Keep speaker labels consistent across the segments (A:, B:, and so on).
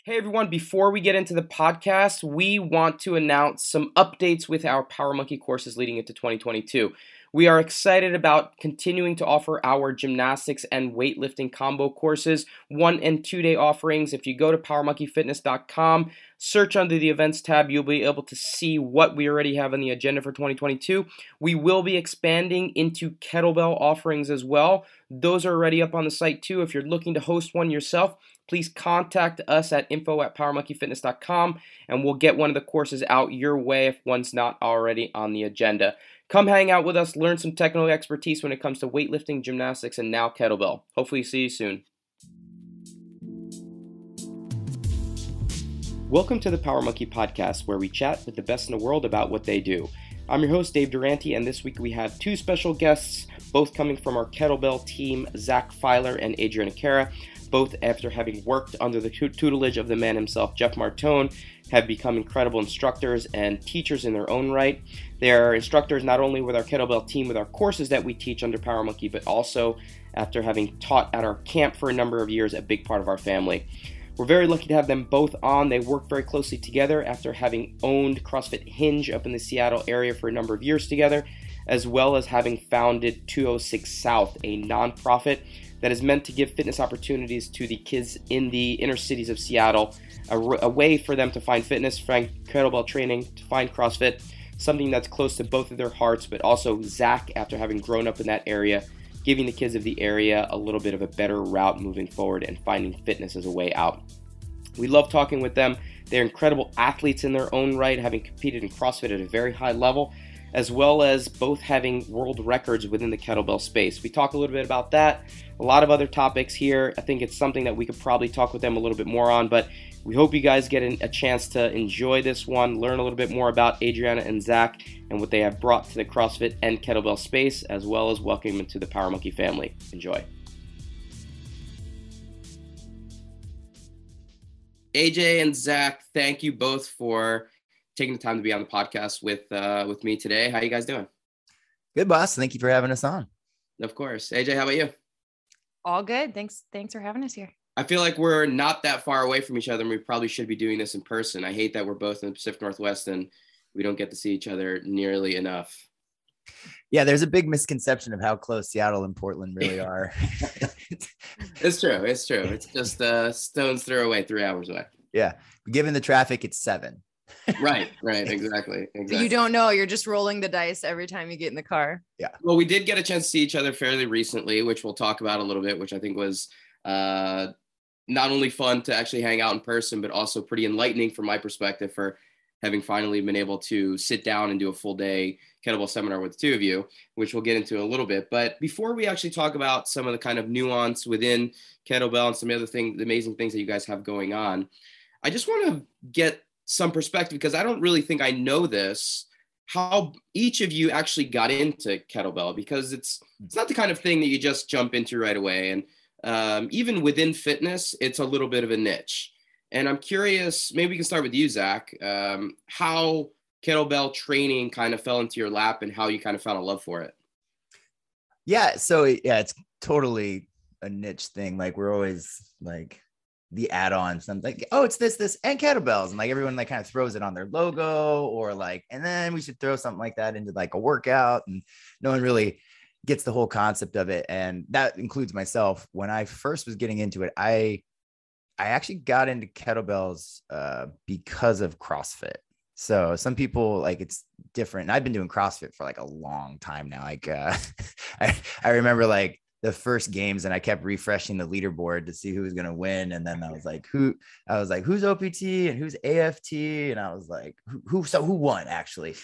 A: Hey everyone, before we get into the podcast, we want to announce some updates with our Power Monkey courses leading into 2022. We are excited about continuing to offer our gymnastics and weightlifting combo courses, 1 and 2 day offerings. If you go to powermonkeyfitness.com, search under the events tab, you'll be able to see what we already have on the agenda for 2022. We will be expanding into kettlebell offerings as well. Those are already up on the site too. If you're looking to host one yourself, please contact us at info@powermonkeyfitness.com and we'll get one of the courses out your way if one's not already on the agenda. Come hang out with us, learn some technical expertise when it comes to weightlifting, gymnastics, and now kettlebell. Hopefully see you soon. Welcome to the Power Monkey Podcast, where we chat with the best in the world about what they do. I'm your host, Dave Durante, and this week we have two special guests, both coming from our kettlebell team, Zach Filer and Adriana Cara. Both, after having worked under the tutelage of the man himself, Jeff Martone, have become incredible instructors and teachers in their own right. They are instructors not only with our kettlebell team, with our courses that we teach under Power Monkey, but also after having taught at our camp for a number of years, a big part of our family. We're very lucky to have them both on. They work very closely together after having owned CrossFit Hinge up in the Seattle area for a number of years together, as well as having founded 206 South, a nonprofit that is meant to give fitness opportunities to the kids in the inner cities of Seattle, a way for them to find fitness, find kettlebell training, to find CrossFit, something that's close to both of their hearts, but also Zach, after having grown up in that area, giving the kids of the area a little bit of a better route moving forward and finding fitness as a way out. We love talking with them. They're incredible athletes in their own right, having competed in CrossFit at a very high level, as well as both having world records within the kettlebell space. We talk a little bit about that, a lot of other topics here. I think it's something that we could probably talk with them a little bit more on, but we hope you guys get a chance to enjoy this one, learn a little bit more about Adriana and Zach and what they have brought to the CrossFit and kettlebell space, as well as welcome them to the Power Monkey family. Enjoy. AJ and Zach, thank you both for taking the time to be on the podcast with me today. How you guys doing?
B: Good, boss. Thank you for having us on.
A: Of course. AJ, how about you?
C: All good. Thanks for having us here.
A: I feel like we're not that far away from each other, and we probably should be doing this in person. I hate that we're both in the Pacific Northwest and we don't get to see each other nearly enough.
B: Yeah, there's a big misconception of how close Seattle and Portland really are.
A: It's true. It's just stone's throw away, 3 hours away.
B: Yeah. Given the traffic, it's 7.
A: Right. Exactly.
C: You don't know. You're just rolling the dice every time you get in the car.
B: Yeah.
A: Well, we did get a chance to see each other fairly recently, which we'll talk about a little bit, which I think was not only fun to actually hang out in person, but also pretty enlightening from my perspective for having finally been able to sit down and do a full day kettlebell seminar with the two of you, which we'll get into in a little bit. But before we actually talk about some of the kind of nuance within kettlebell and some other things, the amazing things that you guys have going on, I just want to get some perspective, because I don't really think I know this, how each of you actually got into kettlebell, because it's not the kind of thing that you just jump into right away. And even within fitness, it's a little bit of a niche. And I'm curious, maybe we can start with you, Zach, how kettlebell training kind of fell into your lap and how you kind of found a love for it.
B: Yeah. So yeah, it's totally a niche thing. Like we're always like the add-ons. I'm like, oh, it's this and kettlebells. And like everyone like kind of throws it on their logo, or like, and then we should throw something like that into like a workout. And no one really gets the whole concept of it. And that includes myself. When I first was getting into it, I actually got into kettlebells because of CrossFit. So some people like it's different. And I've been doing CrossFit for like a long time now. Like I remember like the first games and I kept refreshing the leaderboard to see who was going to win. And then I was like, who's OPT and who's AFT? And I was like, who won actually?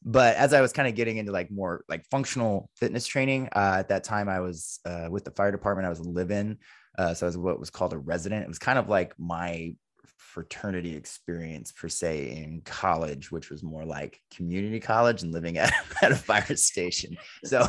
B: But as I was kind of getting into like more like functional fitness training, at that time I was with the fire department. I was a live-in. So I was what was called a resident. It was kind of like my fraternity experience per se in college, which was more like community college and living at a fire station. So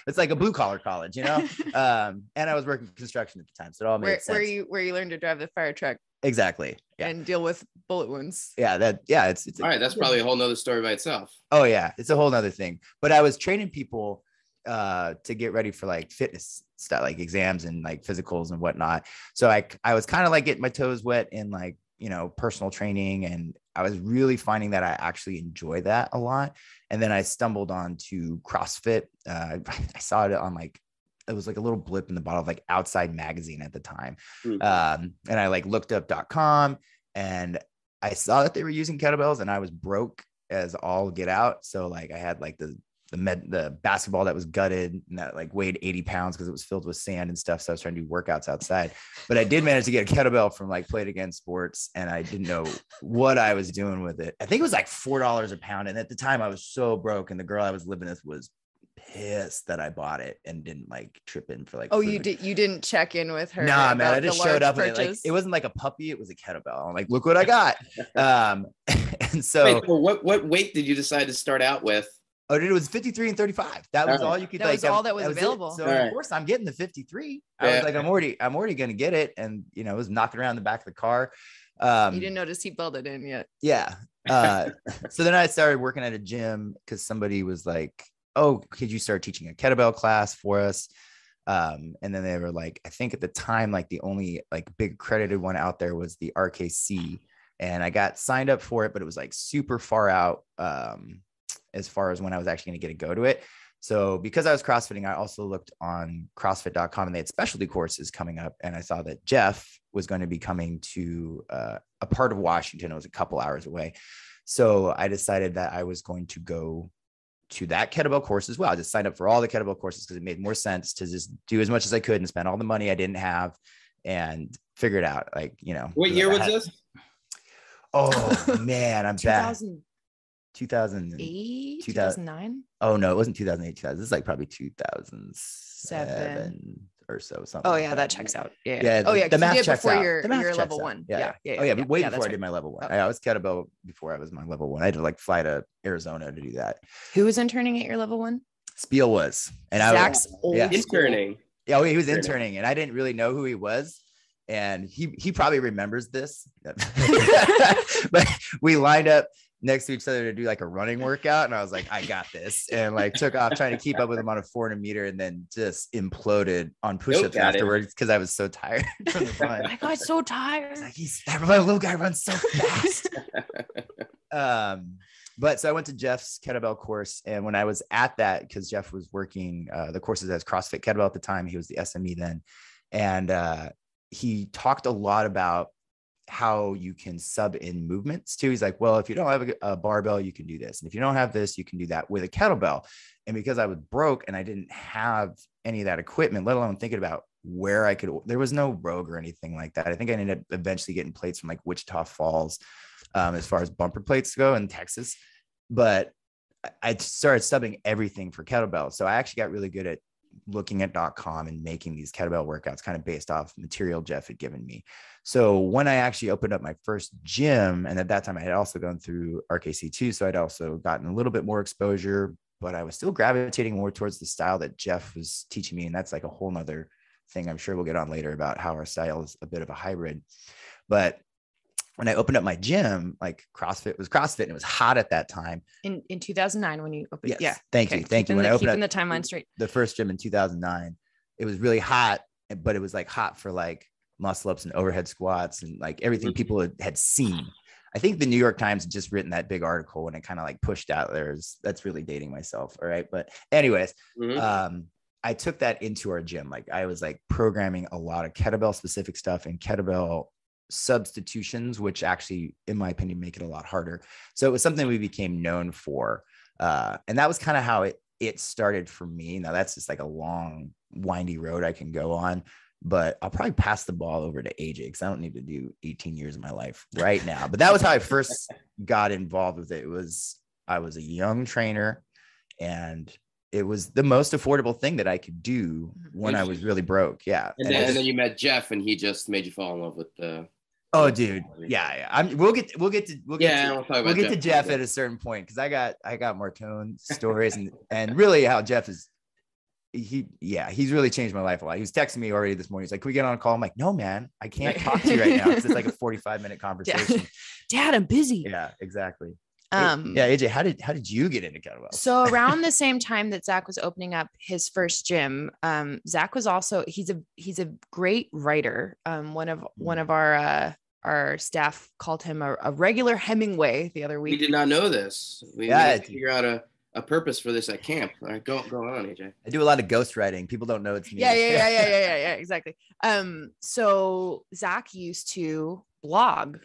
B: it's like a blue collar college, you know? And I was working construction at the time. So it all made sense.
C: Where you learned to drive the fire truck.
B: Exactly. Yeah.
C: And deal with bullet wounds.
B: Yeah. It's
A: all right. That's probably a whole nother story by itself.
B: Oh yeah. It's a whole nother thing, but I was training people to get ready for like fitness stuff like exams and like physicals and whatnot. So I was kind of like getting my toes wet in like, personal training. And I was really finding that I actually enjoy that a lot. And then I stumbled on to CrossFit. I saw it on like, it was like a little blip in the bottom of like Outside Magazine at the time. And I like looked up .com and I saw that they were using kettlebells and I was broke as all get out. So like I had like the basketball that was gutted and that like weighed 80 pounds because it was filled with sand and stuff. So I was trying to do workouts outside, but I did manage to get a kettlebell from like Play It Again Sports. And I didn't know what I was doing with it. I think it was like $4 a pound. And at the time I was so broke. And the girl I was living with was pissed that I bought it and didn't like trip in for like,
C: you didn't check in with her?
B: Nah, man, I just showed up with it. Like, it wasn't like a puppy, it was a kettlebell. I'm like, look what I got. And so
A: wait, well, what weight did you decide to start out with?
B: Oh, dude, it was 53 and 35. That was all you could.
C: That was all that was available.
B: So of course, I'm getting the 53. I was like, I'm already going to get it, and I was knocking around the back of the car.
C: You didn't know to seatbelt it in yet.
B: Yeah. So then I started working at a gym because somebody was like, "Oh, could you start teaching a kettlebell class for us?" And then they were like, I think at the time, like the only like big accredited one out there was the RKC, and I got signed up for it, but it was like super far out. As far as when I was actually going to get to go to it. So because I was CrossFitting, I also looked on CrossFit.com and they had specialty courses coming up. And I saw that Jeff was going to be coming to a part of Washington. It was a couple hours away. So I decided that I was going to go to that kettlebell course as well. I just signed up for all the kettlebell courses because it made more sense to just do as much as I could and spend all the money I didn't have and figure it out. Like,
A: What year was this?
B: Oh man, I'm bad.
C: 2008, 2009.
B: Oh no, it wasn't 2008. This is like probably 2007 or so. Something.
C: Oh yeah, that checks out. Yeah.
B: The math checks out.
C: Your level one. Yeah.
B: But way before I did my level one. I was kettlebell before I was my level one. I had to like fly to Arizona to do that.
C: Who was interning at your level one?
B: Spiel was, and
C: Zach's old
A: interning.
B: Yeah, he was interning, and I didn't really know who he was. And he probably remembers this, but we lined up next to each other to do like a running workout. And I was like, I got this. And like took off trying to keep up with him on a 400 meter and then just imploded on push-ups afterwards because I was so tired from the run.
C: I got so tired.
B: Like that little guy runs so fast. But so I went to Jeff's kettlebell course. And when I was at that, because Jeff was working the courses as CrossFit Kettlebell at the time, he was the SME then. And he talked a lot about how you can sub in movements too. He's like, well, if you don't have a barbell, you can do this. And if you don't have this, you can do that with a kettlebell. And because I was broke and I didn't have any of that equipment, let alone thinking about where I could, there was no Rogue or anything like that. I think I ended up eventually getting plates from like Wichita Falls as far as bumper plates go in Texas. But I started subbing everything for kettlebells. So I actually got really good at looking at .com and making these kettlebell workouts kind of based off material Jeff had given me. So when I actually opened up my first gym, and at that time I had also gone through RKC too, so I'd also gotten a little bit more exposure, but I was still gravitating more towards the style that Jeff was teaching me. And that's like a whole nother thing I'm sure we'll get on later about how our style is a bit of a hybrid. But when I opened up my gym, like CrossFit was CrossFit and it was hot at that time.
C: In 2009 when you opened.
B: Yes.
C: Yeah.
B: Thank you. When I opened
C: up the timeline straight.
B: The first gym in 2009, it was really hot, but it was like hot for like muscle ups and overhead squats and like everything people had seen. I think the New York Times had just written that big article when it kind of like pushed out there. That's really dating myself. All right. But anyways, I took that into our gym. Like I was like programming a lot of kettlebell specific stuff and kettlebell substitutions, which actually, in my opinion, make it a lot harder. So it was something we became known for. And that was kind of how it started for me. Now that's just like a long, windy road I can go on, but I'll probably pass the ball over to AJ because I don't need to do 18 years of my life right now. But that was how I first got involved with it. I was a young trainer and it was the most affordable thing that I could do when I was really broke. Yeah.
A: And then you met Jeff and he just made you fall in love with the.
B: Oh, dude. Yeah. We'll get to Jeff at a certain point. Cause I got Martone stories and really how Jeff is, he's really changed my life a lot. He was texting me already this morning. He's like, can we get on a call? I'm like, no, man, I can't talk to you right now. Cause it's like a 45-minute conversation.
C: Dad, I'm busy.
B: Yeah, exactly. Yeah, AJ, how did you get into kettlebells?
C: So around the same time that Zach was opening up his first gym, Zach was also he's a great writer. One of our staff called him a regular Hemingway the other week.
A: We did not know this. We had to figure out a purpose for this at camp. All right, go on, AJ.
B: I do a lot of ghostwriting. People don't know it's me.
C: Yeah, exactly. So Zach used to blog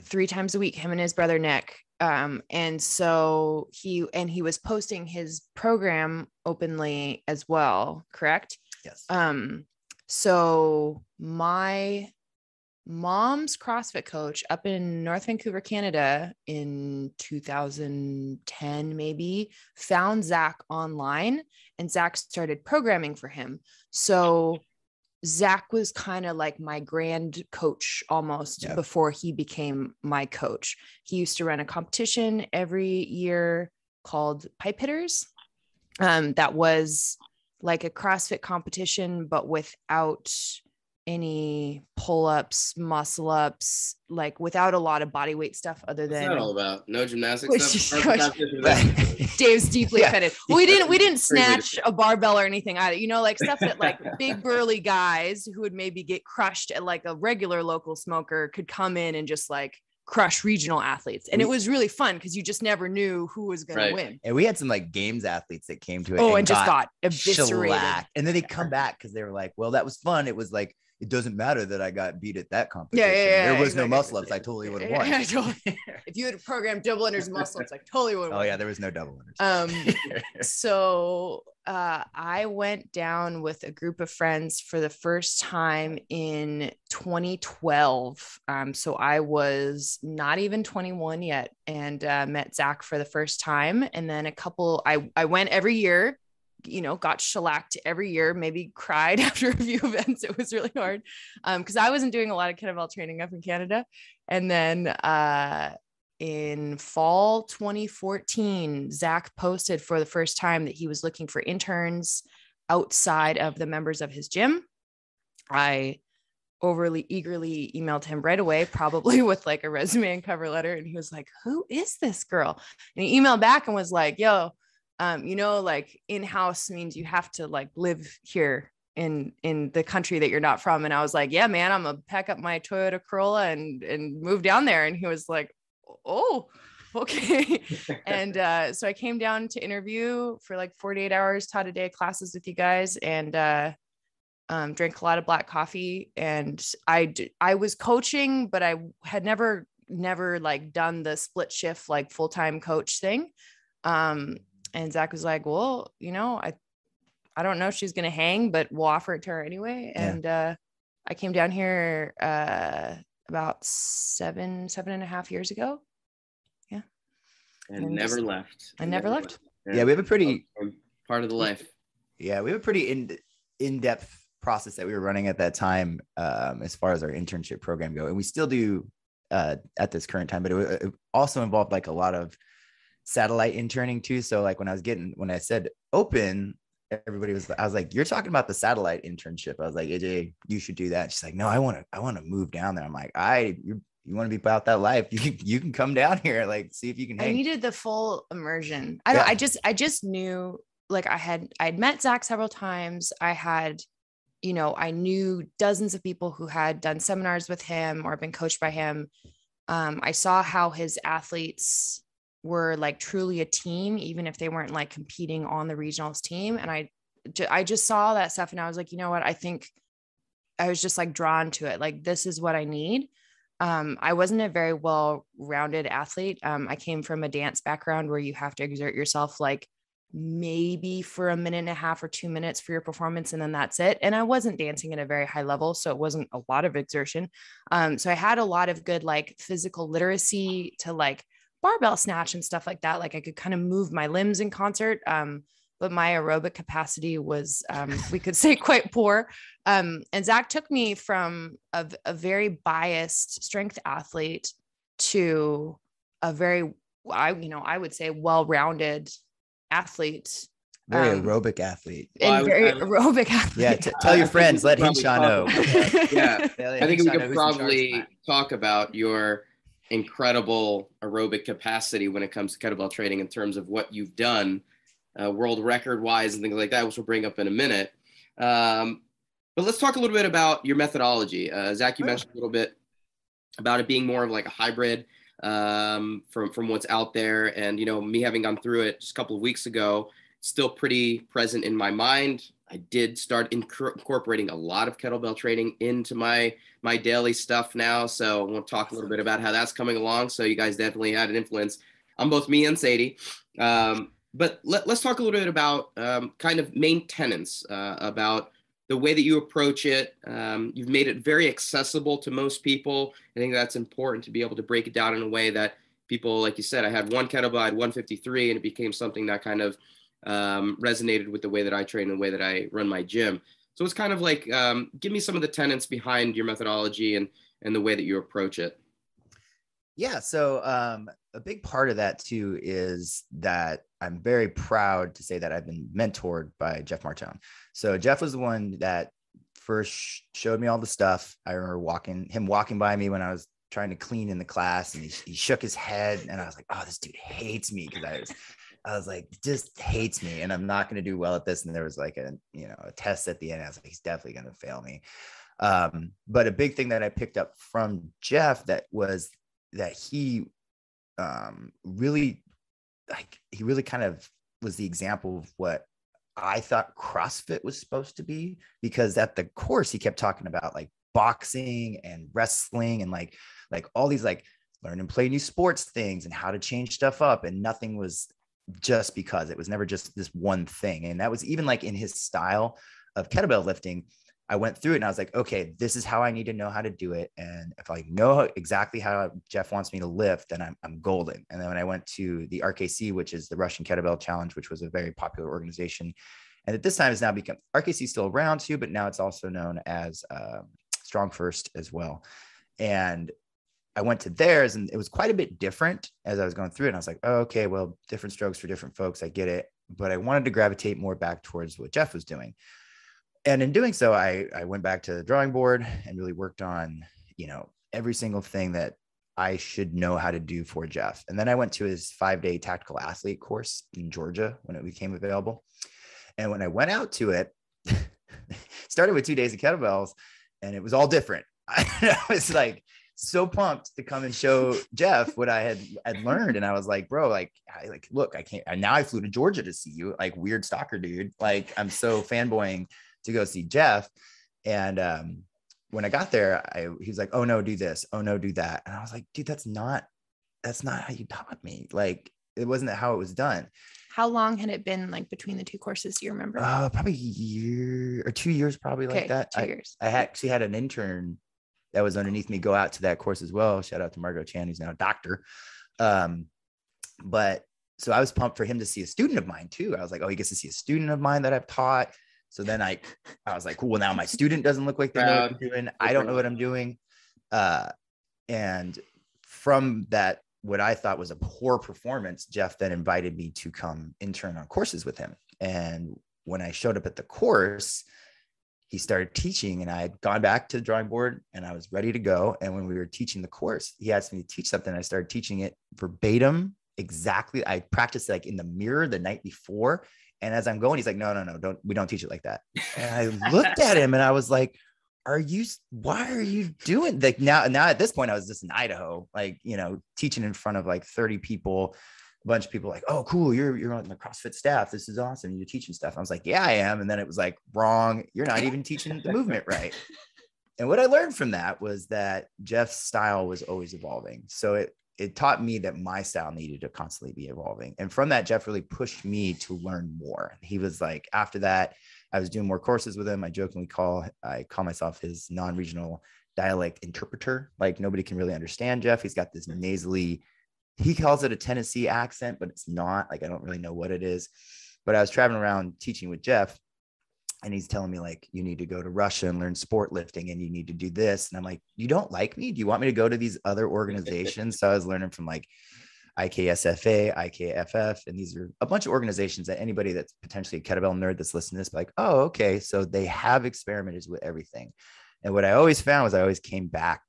C: 3 times a week, him and his brother Nick. And so he was posting his program openly as well, correct?
B: Yes.
C: So my mom's CrossFit coach up in North Vancouver, Canada in 2010, maybe, found Zach online, and Zach started programming for him. So Zach was kind of like my grand coach almost before he became my coach. He used to run a competition every year called Pipe Hitters. That was like a CrossFit competition, but without any pull-ups, muscle ups, like without a lot of body weight stuff other than.
A: What's that all about? No gymnastics stuff?
C: Dave's deeply offended. Well, we didn't snatch a barbell or anything either. Like stuff that like big burly guys who would maybe get crushed at like a regular local smoker could come in and just like crush regional athletes. And it was really fun because you just never knew who was going to win.
B: And we had some like games athletes that came to it.
C: And just got eviscerated.
B: And then they come back because they were like, well, that was fun. It was like, it doesn't matter that I got beat at that competition. There was no muscle ups. I totally would have won.
C: If you had programmed double unders and muscle ups, I totally would have won.
B: Oh yeah, there was no double unders.
C: So I went down with a group of friends for the first time in 2012. So I was not even 21 yet, and met Zach for the first time. And then I went every year. Got shellacked every year, maybe cried after a few events. It was really hard because I wasn't doing a lot of kettlebell training up in Canada. And then in fall 2014, Zach posted for the first time that he was looking for interns outside of the members of his gym. I overly eagerly emailed him right away, probably with like a resume and cover letter. And he was like, who is this girl? And he emailed back and was like, yo, like in-house means you have to like live here in the country that you're not from. And I was like, yeah, man, I'm gonna pack up my Toyota Corolla and move down there. And he was like, oh, okay. And so I came down to interview for like 48 hours, taught a day of classes with you guys, and drank a lot of black coffee. And I was coaching, but I had never like done the split shift, like full-time coach thing. And Zach was like, well, I don't know if she's going to hang, but we'll offer it to her anyway. Yeah. And I came down here about 7.5 years ago. Yeah.
A: And never left.
C: I never left.
B: Yeah, we have a pretty
A: part of the life.
B: Yeah, we have a pretty in-depth process that we were running at that time as far as our internship program go. And we still do at this current time, but it also involved like a lot of satellite interning too. So like when I said open, I was like, you're talking about the satellite internship. I was like, AJ, you should do that. And she's like, no, I want to move down there. I'm like, you want to be about that life. You can come down here, like see if you can hang.
C: I needed the full immersion. I just knew, like I'd met Zach several times. I knew dozens of people who had done seminars with him or been coached by him. I saw how his athletes were like truly a team, even if they weren't like competing on the regionals team. And I just saw that stuff and I was like, you know what? I think I was just like drawn to it. Like, this is what I need. I wasn't a very well-rounded athlete. I came from a dance background where you have to exert yourself like maybe for 1.5 minutes or 2 minutes for your performance. And then that's it. And I wasn't dancing at a very high level, so it wasn't a lot of exertion. So I had a lot of good, like physical literacy to like barbell snatch and stuff like that. Like I could kind of move my limbs in concert. But my aerobic capacity was, we could say, quite poor. And Zach took me from a very biased strength athlete to a very, I would say, well-rounded athlete.
B: Very aerobic athlete.
C: Aerobic athlete.
B: Yeah, tell your friends, let Hinshaw know.
A: Yeah, I think we could probably talk about your incredible aerobic capacity when it comes to kettlebell training in terms of what you've done, world record wise and things like that, which we'll bring up in a minute. But let's talk a little bit about your methodology. Zach, you mentioned a little bit about it being more of like a hybrid from what's out there. And, me having gone through it just a couple of weeks ago, still pretty present in my mind. I did start incorporating a lot of kettlebell training into my daily stuff now. So I want to talk a little bit about how that's coming along. So you guys definitely had an influence on both me and Sadie. But let's talk a little bit about kind of main tenets about the way that you approach it. You've made it very accessible to most people. I think that's important to be able to break it down in a way that people, like you said, I had one kettlebell, I had 153, and it became something that kind of resonated with the way that I train and the way that I run my gym. So it's kind of like, give me some of the tenets behind your methodology and the way that you approach it.
B: Yeah. So a big part of that too is that I'm very proud to say that I've been mentored by Jeff Martone. So Jeff was the one that first showed me all the stuff. I remember walking by me when I was trying to clean in the class, and he shook his head, and I was like, oh, this dude hates me, because I was like, just hates me, and I'm not going to do well at this. And there was like a test at the end. I was like, he's definitely going to fail me. But a big thing that I picked up from Jeff that he really kind of was the example of what I thought CrossFit was supposed to be, because at the course he kept talking about like boxing and wrestling and like all these like learn and play new sports things and how to change stuff up, and nothing was just because. It was never just this one thing. And that was even like in his style of kettlebell lifting. I went through it and I was like, okay, this is how I need to know how to do it. And if I know exactly how Jeff wants me to lift, then I'm golden. And then when I went to the RKC, which is the Russian Kettlebell Challenge, which was a very popular organization, and at this time has now become, RKC still around too, but now it's also known as Strong First as well. And I went to theirs, and it was quite a bit different as I was going through it. And I was like, oh, okay, well, different strokes for different folks. I get it. But I wanted to gravitate more back towards what Jeff was doing. And in doing so, I went back to the drawing board and really worked on, every single thing that I should know how to do for Jeff. And then I went to his 5-day tactical athlete course in Georgia when it became available. And when I went out to it, started with 2 days of kettlebells, and it was all different. I was like so pumped to come and show Jeff what I had learned. And I was like, bro, look, I can't. Now I flew to Georgia to see you, like weird stalker dude. Like, I'm so fanboying to go see Jeff. And when I got there, he was like, oh no, do this. Oh no, do that. And I was like, dude, that's not how you taught me. Like, it wasn't how it was done.
C: How long had it been like between the two courses? Do you remember?
B: Probably a year or 2 years, probably like that.
C: 2 years.
B: I actually had an intern that was underneath me go out to that course as well. Shout out to Margot Chan, who's now a doctor. But so I was pumped for him to see a student of mine too. I was like, oh, he gets to see a student of mine that I've taught. So then I was like, cool, well, now my student doesn't look like they know what I'm doing. I don't know what I'm doing. And from that, what I thought was a poor performance, Jeff then invited me to come intern on courses with him. And when I showed up at the course, he started teaching, and I had gone back to the drawing board and I was ready to go. And when we were teaching the course, he asked me to teach something. I started teaching it verbatim. Exactly. I practiced like in the mirror the night before. And as I'm going, he's like, no, we don't teach it like that. And I looked at him and I was like, why are you doing like now at this point, I was just in Idaho, like, teaching in front of like 30 people, a bunch of people like, oh, cool. You're on the CrossFit staff. This is awesome. You're teaching stuff. I was like, yeah, I am. And then it was like, wrong. You're not even teaching the movement right. And what I learned from that was that Jeff's style was always evolving. So it taught me that my style needed to constantly be evolving. And from that, Jeff really pushed me to learn more. He was like, after that, I was doing more courses with him. I jokingly call myself his non-regional dialect interpreter. Like, nobody can really understand Jeff. He's got this nasally, he calls it a Tennessee accent, but it's not. Like, I don't really know what it is. But I was traveling around teaching with Jeff, and he's telling me like, you need to go to Russia and learn sport lifting, and you need to do this. And I'm like, you don't like me? Do you want me to go to these other organizations? So I was learning from like IKSFA, IKFF, and these are a bunch of organizations that anybody that's potentially a kettlebell nerd that's listening to this, like, oh, okay. So they have experimented with everything. And what I always found was I always came back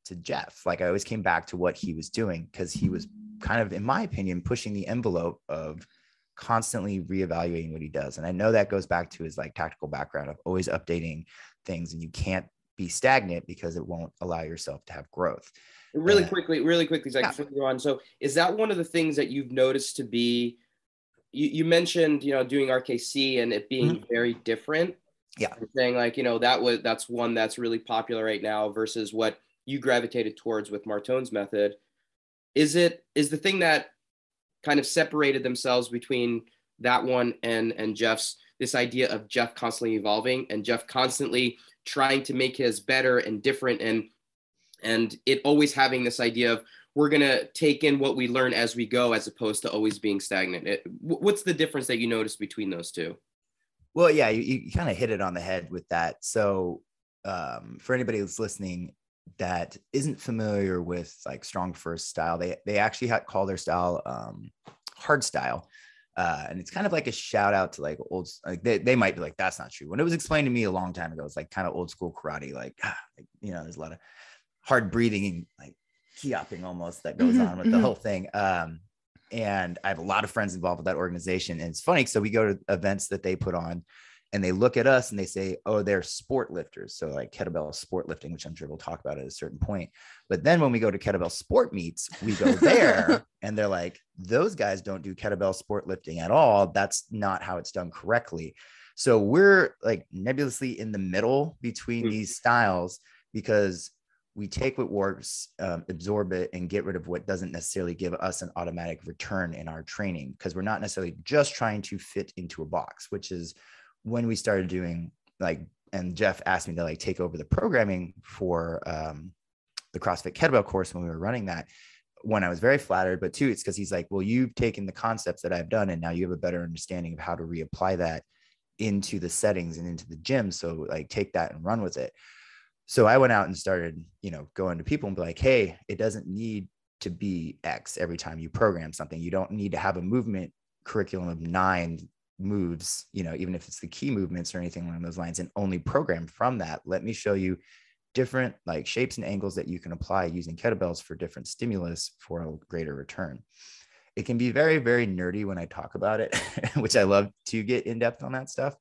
B: to Jeff. Like I always came back to what he was doing because he was kind of, in my opinion, pushing the envelope of constantly reevaluating what he does. And I know that goes back to his like tactical background of always updating things, and you can't be stagnant because it won't allow yourself to have growth.
A: Really quickly, Zach, before you go on. So is that one of the things that you've noticed to be, you mentioned, doing RKC and it being very different.
B: Yeah.
A: Saying like, that's one that's really popular right now versus what you gravitated towards with Martone's method. Is the thing that kind of separated themselves between that one and Jeff's, this idea of Jeff constantly evolving and Jeff constantly trying to make his better and different, and it always having this idea of we're going to take in what we learn as we go, as opposed to always being stagnant. What's the difference that you notice between those two?
B: Well, yeah, you kind of hit it on the head with that. So for anybody that's listening that isn't familiar with like Strong First style, they actually call their style hard style. And it's kind of like a shout out to like old, like they might be like, that's not true. When it was explained to me a long time ago, it's like kind of old school karate, like there's a lot of hard breathing and like key-upping almost that goes on with the whole thing. And I have a lot of friends involved with that organization. And it's funny. So we go to events that they put on and they look at us and they say, oh, they're sport lifters. So like kettlebell sport lifting, which I'm sure we'll talk about at a certain point. But then when we go to kettlebell sport meets, we go there and they're like, those guys don't do kettlebell sport lifting at all. That's not how it's done correctly. So we're like nebulously in the middle between these styles, because we take what works, absorb it, and get rid of what doesn't necessarily give us an automatic return in our training, because we're not necessarily just trying to fit into a box, which is when we started doing like, and Jeff asked me to like take over the programming for the CrossFit kettlebell course when we were running that. One, I was very flattered, but two, it's because he's like, well, you've taken the concepts that I've done and now you have a better understanding of how to reapply that into the settings and into the gym. So like take that and run with it. So I went out and started, going to people and be like, hey, it doesn't need to be X every time you program something. You don't need to have a movement curriculum of 9 moves, even if it's the key movements or anything along those lines, and only program from that. Let me show you different like shapes and angles that you can apply using kettlebells for different stimulus for a greater return. It can be very, very nerdy when I talk about it, which I love to get in depth on that stuff.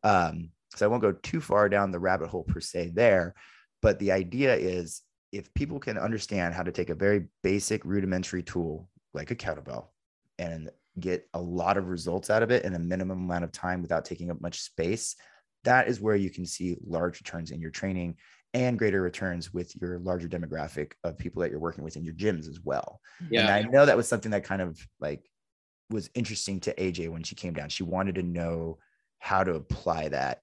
B: So I won't go too far down the rabbit hole per se there, but the idea is if people can understand how to take a very basic rudimentary tool like a kettlebell and get a lot of results out of it in a minimum amount of time without taking up much space, that is where you can see large returns in your training and greater returns with your larger demographic of people that you're working with in your gyms as well. Yeah. And I know that was something that kind of like was interesting to AJ when she came down. She wanted to know how to apply that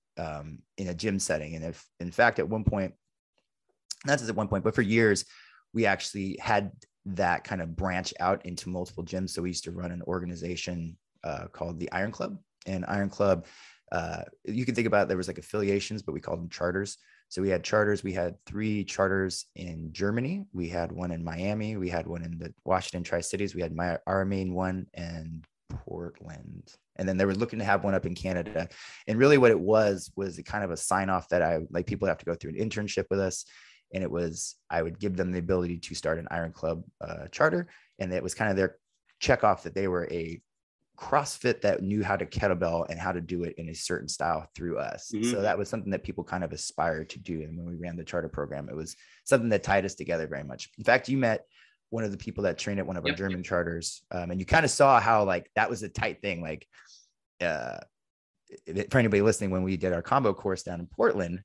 B: in a gym setting. And if, in fact, at one point, not just at one point, but for years, we actually had that kind of branch out into multiple gyms. So we used to run an organization called the Iron Club. And Iron Club, you can think about it, there was like affiliations, but we called them charters. So we had charters. We had 3 charters in Germany. We had one in Miami. We had one in the Washington Tri-Cities. We had our main one in Portland. And then they were looking to have one up in Canada. And really what it was a kind of a sign off that I like people have to go through an internship with us. And it was, I would give them the ability to start an Iron Club charter. And it was kind of their check off that they were a CrossFit that knew how to kettlebell and how to do it in a certain style through us. Mm-hmm. So that was something that people kind of aspired to do. And when we ran the charter program, it was something that tied us together very much. In fact, you met one of the people that trained at one of our German charters. And you kind of saw how like, that was a tight thing. Like for anybody listening, when we did our combo course down in Portland,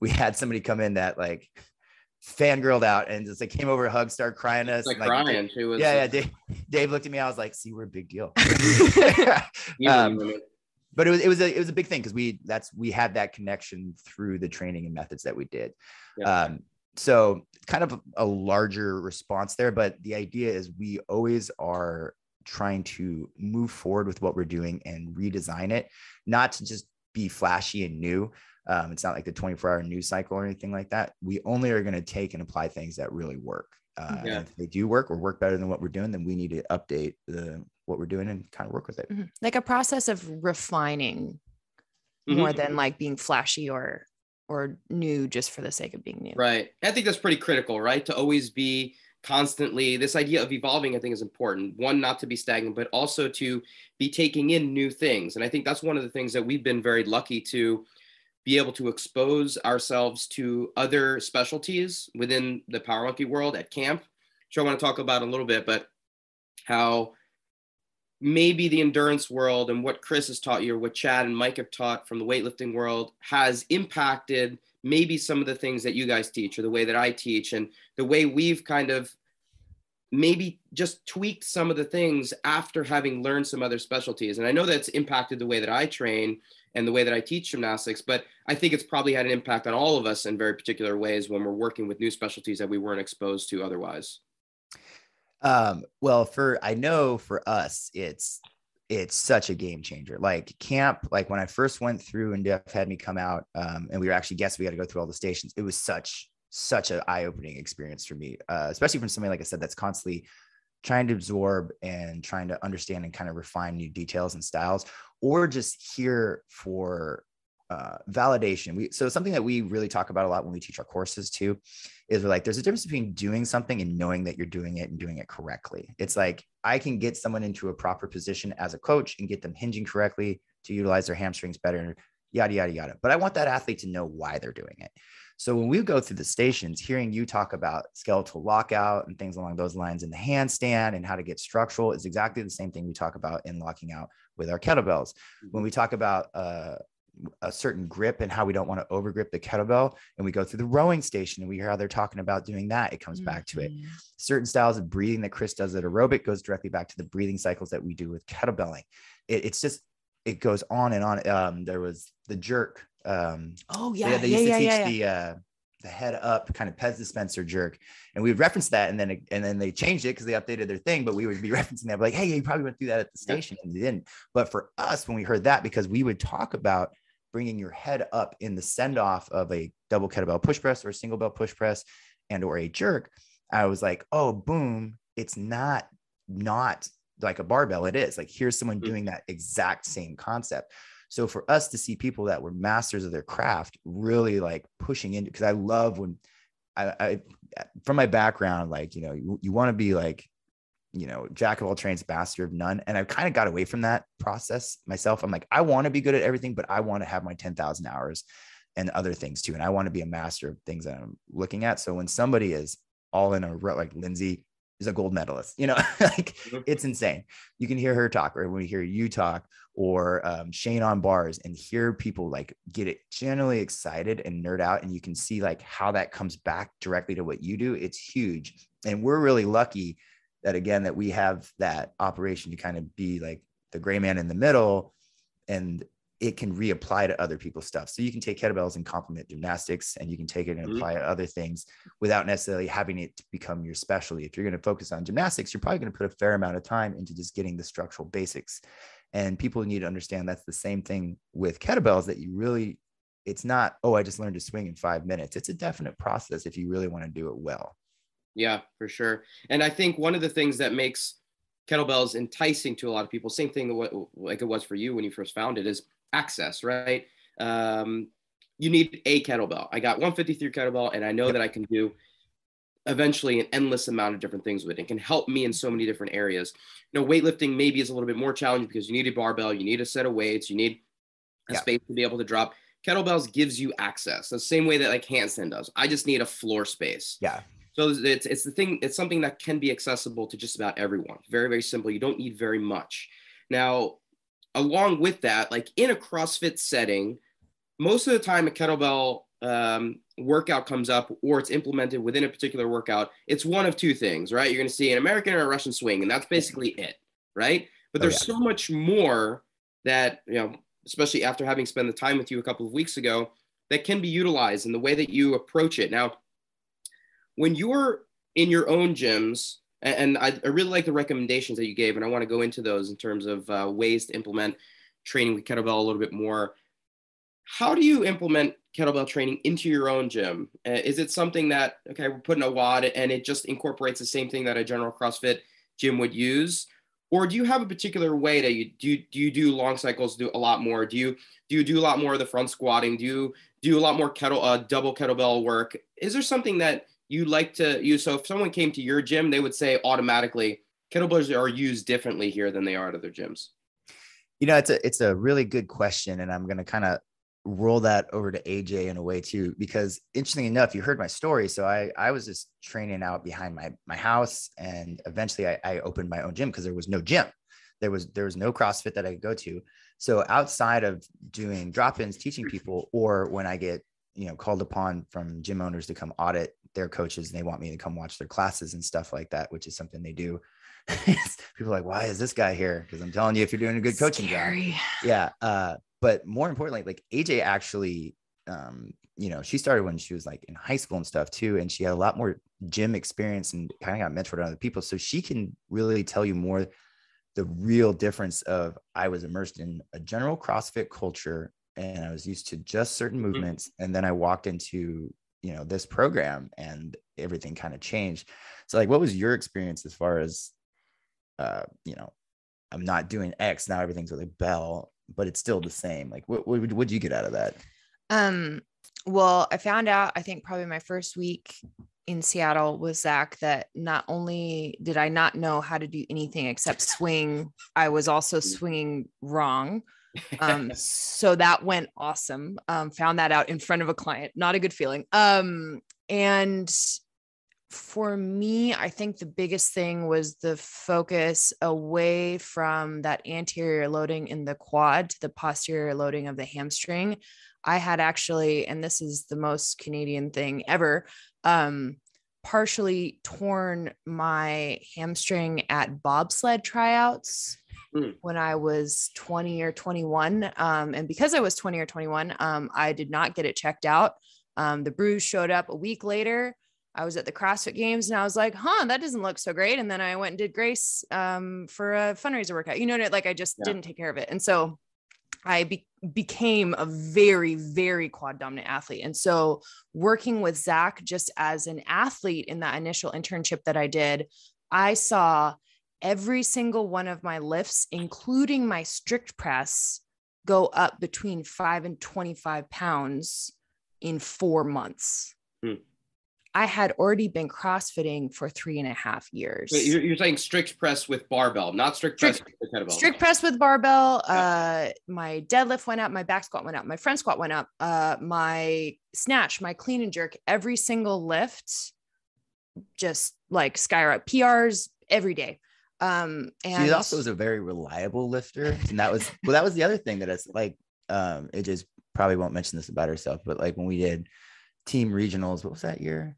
B: we had somebody come in that like fangirled out and just like came over, hugged, started crying at us.
A: Like
B: crying.
A: Dave, she was,
B: Dave looked at me. I was like, see, we're a big deal. But it was a big thing because we had that connection through the training and methods that we did. Yeah. So kind of a larger response there, but the idea is we always are trying to move forward with what we're doing and redesign it, not to just be flashy and new. It's not like the 24-hour news cycle or anything like that. We only are going to take and apply things that really work. And if they do work or work better than what we're doing, then we need to update what we're doing and kind of work with it.
C: Mm-hmm. Like a process of refining more than like being flashy or or new just for the sake of being new.
A: Right. I think that's pretty critical, right? To always be constantly, this idea of evolving, I think, is important. One, not to be stagnant, but also to be taking in new things. And I think that's one of the things that we've been very lucky to be able to expose ourselves to other specialties within the Power Monkey world at camp, which I want to talk about a little bit, but how maybe the endurance world and what Chris has taught you, or what Chad and Mike have taught from the weightlifting world, has impacted maybe some of the things that you guys teach, or the way that I teach, and the way we've kind of maybe just tweaked some of the things after having learned some other specialties. And I know that's impacted the way that I train and the way that I teach gymnastics, but I think it's probably had an impact on all of us in very particular ways when we're working with new specialties that we weren't exposed to otherwise.
B: Well, I know for us, it's such a game changer. Like camp, like when I first went through and Jeff had me come out, and we were actually guests, we had to go through all the stations. It was such an eye-opening experience for me, especially from somebody, like I said, that's constantly trying to absorb and trying to understand and kind of refine new details and styles, or just here for validation. So something that we really talk about a lot when we teach our courses too, is we're like, there's a difference between doing something and knowing that you're doing it and doing it correctly. It's like, I can get someone into a proper position as a coach and get them hinging correctly to utilize their hamstrings better, yada, yada, yada. But I want that athlete to know why they're doing it. So when we go through the stations, hearing you talk about skeletal lockout and things along those lines in the handstand and how to get structural is exactly the same thing we talk about in locking out with our kettlebells. When we talk about a certain grip and how we don't want to overgrip the kettlebell, and we go through the rowing station and we hear how they're talking about doing that, it comes back to it. Certain styles of breathing that Chris does at aerobic goes directly back to the breathing cycles that we do with kettlebelling. It's just, it goes on and on. There was the jerk. They used to teach the head up kind of Pez dispenser jerk, and we would reference that, and then they changed it because they updated their thing, but we would be referencing that, like, hey, you probably went through that at the station, and they didn't. But for us, when we heard that, because we would talk about bringing your head up in the send off of a double kettlebell push press or a single bell push press and or a jerk, I was like, oh, boom, it's not like a barbell. It is like, here's someone doing that exact same concept. So for us to see people that were masters of their craft really like pushing into, because I love when I from my background, like, you know, you want to be like, you know, jack of all trades, master of none. And I've kind of got away from that process myself. I'm like, I want to be good at everything, but I want to have my 10,000 hours and other things too. And I want to be a master of things that I'm looking at. So when somebody is all in a row, like Lindsay is a gold medalist, you know, like it's insane. You can hear her talk, or when we hear you talk, or Shane on bars, and hear people like get it generally excited and nerd out. And you can see like how that comes back directly to what you do. It's huge. And we're really lucky that, again, that we have that operation to kind of be like the gray man in the middle, and it can reapply to other people's stuff. So you can take kettlebells and complement gymnastics, and you can take it and apply it to other things without necessarily having it to become your specialty. If you're going to focus on gymnastics, you're probably going to put a fair amount of time into just getting the structural basics. And people need to understand that's the same thing with kettlebells, that you really, it's not, oh, I just learned to swing in 5 minutes. It's a definite process if you really want to do it well.
A: Yeah, for sure. And I think one of the things that makes kettlebells enticing to a lot of people, same thing like it was for you when you first found it, is access, right? You need a kettlebell. I got 153 kettlebell, and I know that I can do eventually an endless amount of different things with it. It can help me in so many different areas. You know, weightlifting maybe is a little bit more challenging because you need a barbell, you need a set of weights, you need a space to be able to drop. Kettlebells gives you access the same way that like handstand does. I just need a floor space.
B: Yeah.
A: So it's the thing, it's something that can be accessible to just about everyone. Very, very simple. You don't need very much. Now, along with that, like in a CrossFit setting, most of the time a kettlebell workout comes up, or it's implemented within a particular workout, it's one of two things, right? You're going to see an American or a Russian swing, and that's basically it, right? But there's so much more that, you know, especially after having spent the time with you a couple of weeks ago, that can be utilized in the way that you approach it. Now, when you're in your own gyms, and I really like the recommendations that you gave, and I want to go into those in terms of ways to implement training with kettlebell a little bit more. How do you implement kettlebell training into your own gym? Is it something that, okay, we're putting a WOD and it just incorporates the same thing that a general CrossFit gym would use? Or do you have a particular way that you do long cycles, do a lot more? Do you do a lot more of the front squatting? Do you do a lot more double kettlebell work? Is there something that you like to use? So if someone came to your gym, they would say automatically kettlebells are used differently here than they are at other gyms.
B: It's a really good question, and I'm going to kind of roll that over to AJ in a way too, because interestingly enough, you heard my story. So I was just training out behind my house, and eventually I opened my own gym because there was no gym. There was no CrossFit that I could go to. So outside of doing drop-ins, teaching people, or when I get, called upon from gym owners to come audit their coaches and they want me to come watch their classes and stuff like that, which is something they do. People are like, why is this guy here? Because I'm telling you, if you're doing a good coaching job. Yeah. But more importantly, like AJ actually, she started when she was like in high school and stuff too. And she had a lot more gym experience and kind of got mentored on other people. So she can really tell you more the real difference of, I was immersed in a general CrossFit culture and I was used to just certain movements. And then I walked into, this program and everything kind of changed. So like, what was your experience as far as, I'm not doing X now, everything's with a bell, but it's still the same. Like, what'd you get out of that?
C: Well, I found out, I think probably my first week in Seattle with Zach, that not only did I not know how to do anything except swing, I was also swinging wrong. So that went awesome. Found that out in front of a client, not a good feeling. And for me, I think the biggest thing was the focus away from that anterior loading in the quad to the posterior loading of the hamstring. I had actually, and this is the most Canadian thing ever, partially torn my hamstring at bobsled tryouts when I was 20 or 21. And because I was 20 or 21, I did not get it checked out. The bruise showed up a week later. I was at the CrossFit Games and I was like, that doesn't look so great. And then I went and did Grace for a fundraiser workout. I just didn't take care of it. And so I became a very, very quad dominant athlete. And so working with Zach just as an athlete in that initial internship that I did, I saw every single one of my lifts, including my strict press, go up between 5 and 25 pounds in 4 months. I had already been CrossFitting for 3.5 years.
A: Wait, you're saying strict press with barbell, not strict press with kettlebell.
C: Strict press with barbell. My deadlift went up, my back squat went up, my front squat went up, my snatch, my clean and jerk, every single lift, just like skyrocket PRs every day. And
B: she also was a very reliable lifter. And that was the other thing that it's like, it just probably won't mention this about herself, but like when we did team regionals, what was that year?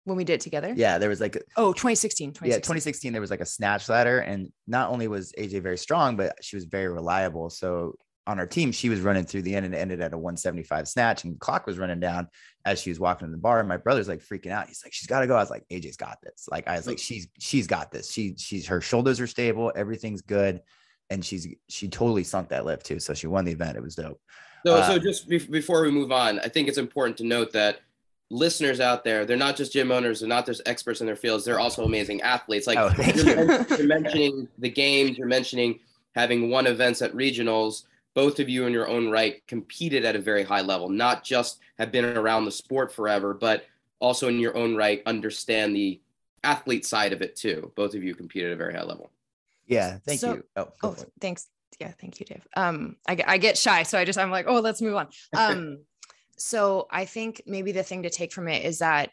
C: When we did it together?
B: Yeah, there was like
C: 2016.
B: Yeah, 2016, there was like a snatch ladder. And not only was AJ very strong, but she was very reliable. So on our team, she was running through the end and ended at a 175 snatch, and the clock was running down as she was walking to the bar. And my brother's like freaking out. He's like, she's got to go. I was like, AJ's got this. Like, I was like, she's got this. She's her shoulders are stable. Everything's good. And she totally sunk that lift too. So she won the event. It was dope.
A: So just before we move on, I think it's important to note that listeners out there, they're not just gym owners, they're not just experts in their fields, they're also amazing athletes. Like you're mentioning the games, you're mentioning having won events at regionals. Both of you in your own right competed at a very high level, not just have been around the sport forever, but also in your own right understand the athlete side of it too. Both of you competed at a very high level.
B: Yeah, thank you.
C: Thanks. Yeah, thank you, Dave. I get shy, so I'm like, let's move on. So I think maybe the thing to take from it is that,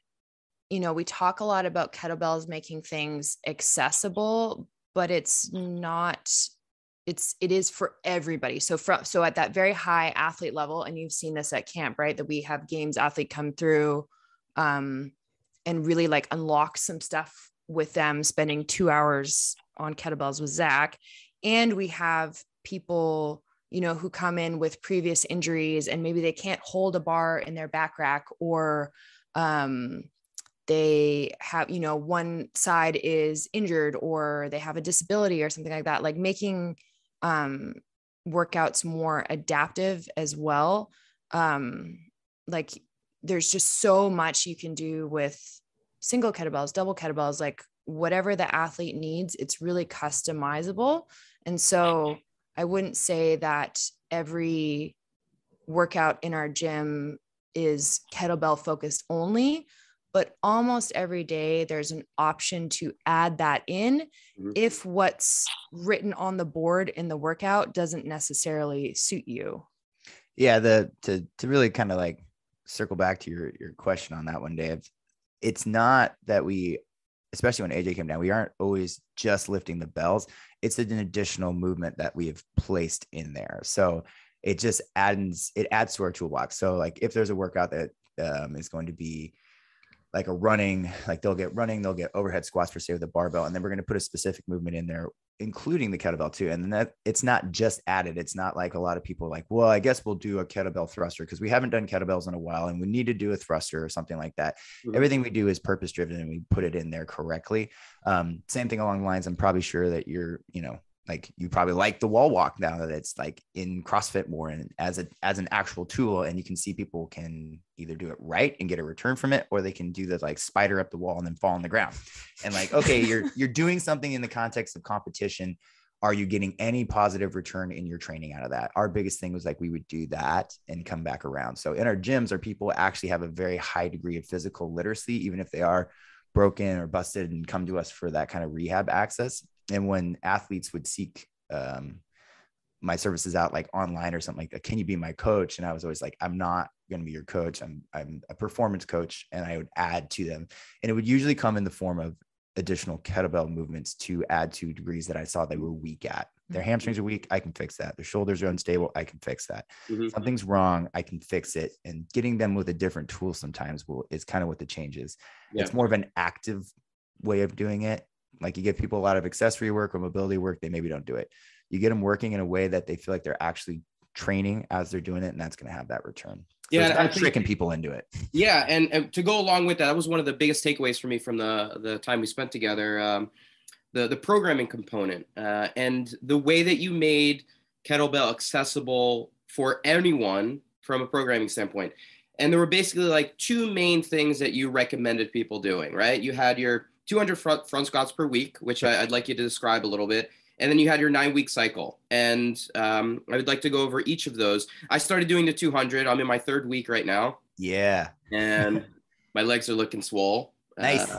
C: we talk a lot about kettlebells making things accessible, but it's not, it is for everybody. So at that very high athlete level, and you've seen this at camp, right? That we have games athlete come through, and really like unlock some stuff with them, spending 2 hours on kettlebells with Zach. And we have people, who come in with previous injuries and maybe they can't hold a bar in their back rack, or they have, one side is injured or they have a disability or something like that, like making workouts more adaptive as well. Like there's just so much you can do with single kettlebells, double kettlebells. Like whatever the athlete needs, it's really customizable. And so I wouldn't say that every workout in our gym is kettlebell focused only, but almost every day there's an option to add that in if what's written on the board in the workout doesn't necessarily suit you.
B: Yeah, to really kind of like circle back to your question on that one, Dave. It's not that we, especially when AJ came down, we aren't always just lifting the bells. It's an additional movement that we have placed in there. So it just adds to our toolbox. So like if there's a workout that is going to be like a running, like they'll get overhead squats per se with a barbell. And then we're going to put a specific movement in there, including the kettlebell too. And then that it's not just added. It's not like a lot of people are like, well, I guess we'll do a kettlebell thruster because we haven't done kettlebells in a while and we need to do a thruster or something like that. Everything we do is purpose driven and we put it in there correctly. Same thing along the lines. I'm probably sure that you're, like you probably like the wall walk now that it's like in CrossFit more and as an actual tool, and you can see people can either do it right and get a return from it, or they can do the like spider up the wall and then fall on the ground. And like, okay, you're doing something in the context of competition. Are you getting any positive return in your training out of that? Our biggest thing was like, we would do that and come back around. So in our gyms, our people actually have a very high degree of physical literacy, even if they are broken or busted and come to us for that kind of rehab access. And when athletes would seek my services out like online or something like that, can you be my coach? And I was always like, I'm not going to be your coach. I'm a performance coach. And I would add to them. And it would usually come in the form of additional kettlebell movements to add to degrees that I saw they were weak at. Their hamstrings are weak. I can fix that. Their shoulders are unstable. I can fix that. Something's wrong. I can fix it. And getting them with a different tool sometimes is kind of what the change is. Yeah. It's more of an active way of doing it. Like you give people a lot of accessory work or mobility work, they maybe don't do it. You get them working in a way that they feel like they're actually training as they're doing it, and that's going to have that return. So
A: yeah,
B: it's not tricking people into it.
A: Yeah, and to go along with that, that was one of the biggest takeaways for me from the time we spent together. The programming component and the way that you made kettlebell accessible for anyone from a programming standpoint. And there were basically like two main things that you recommended people doing, right? You had your 200 front squats per week, which I'd like you to describe a little bit. And then you had your 9-week cycle. And I would like to go over each of those. I started doing the 200. I'm in my 3rd week right now.
B: Yeah.
A: And my legs are looking swole.
B: Nice.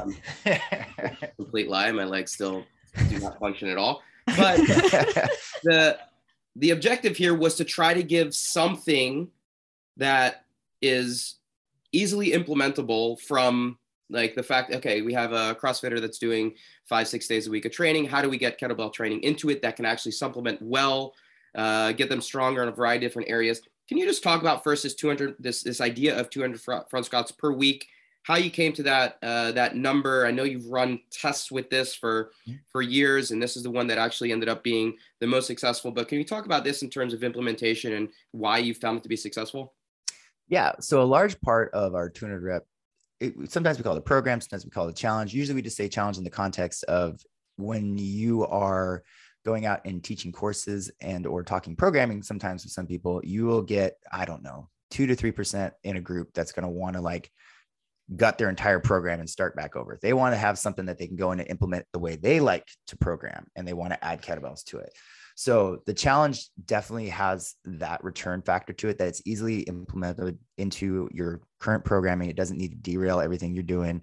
A: Complete lie. My legs still do not function at all. But the objective here was to try to give something that is easily implementable from like the fact, okay, we have a CrossFitter that's doing 5-6 days a week of training. How do we get kettlebell training into it that can actually supplement well, get them stronger in a variety of different areas? Can you just talk about first this idea of 200 front squats per week, how you came to that number? I know you've run tests with this for years, and this is the one that actually ended up being the most successful. But can you talk about this in terms of implementation and why you found it to be successful?
B: Yeah. So a large part of our 200 rep, sometimes we call it a program, sometimes we call it a challenge. Usually we just say challenge in the context of when you are going out and teaching courses and or talking programming. Sometimes with some people, you will get, 2 to 3% in a group that's going to want to like gut their entire program and start back over. They want to have something that they can go in and implement the way they like to program, and they want to add kettlebells to it. So the challenge definitely has that return factor to it, that it's easily implemented into your current programming. It doesn't need to derail everything you're doing.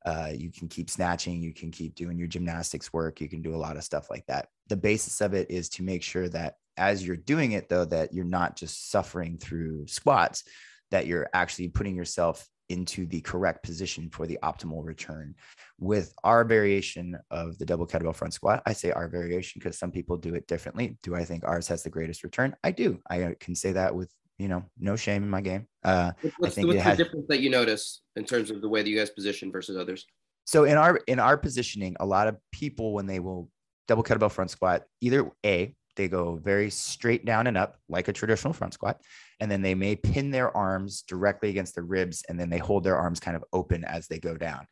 B: You can keep snatching, you can keep doing your gymnastics work. You can do a lot of stuff like that. The basis of it is to make sure that as you're doing it though, that you're not just suffering through squats, that you're actually putting yourself into the correct position for the optimal return. With our variation of the double kettlebell front squat, I say our variation because some people do it differently. Do I think ours has the greatest return? I do. I can say that with, no shame in my game.
A: What's the difference that you notice in terms of the way that you guys position versus others?
B: So in our positioning, a lot of people, when they will double kettlebell front squat, either they go very straight down and up like a traditional front squat, and then they may pin their arms directly against the ribs, and then they hold their arms kind of open as they go down.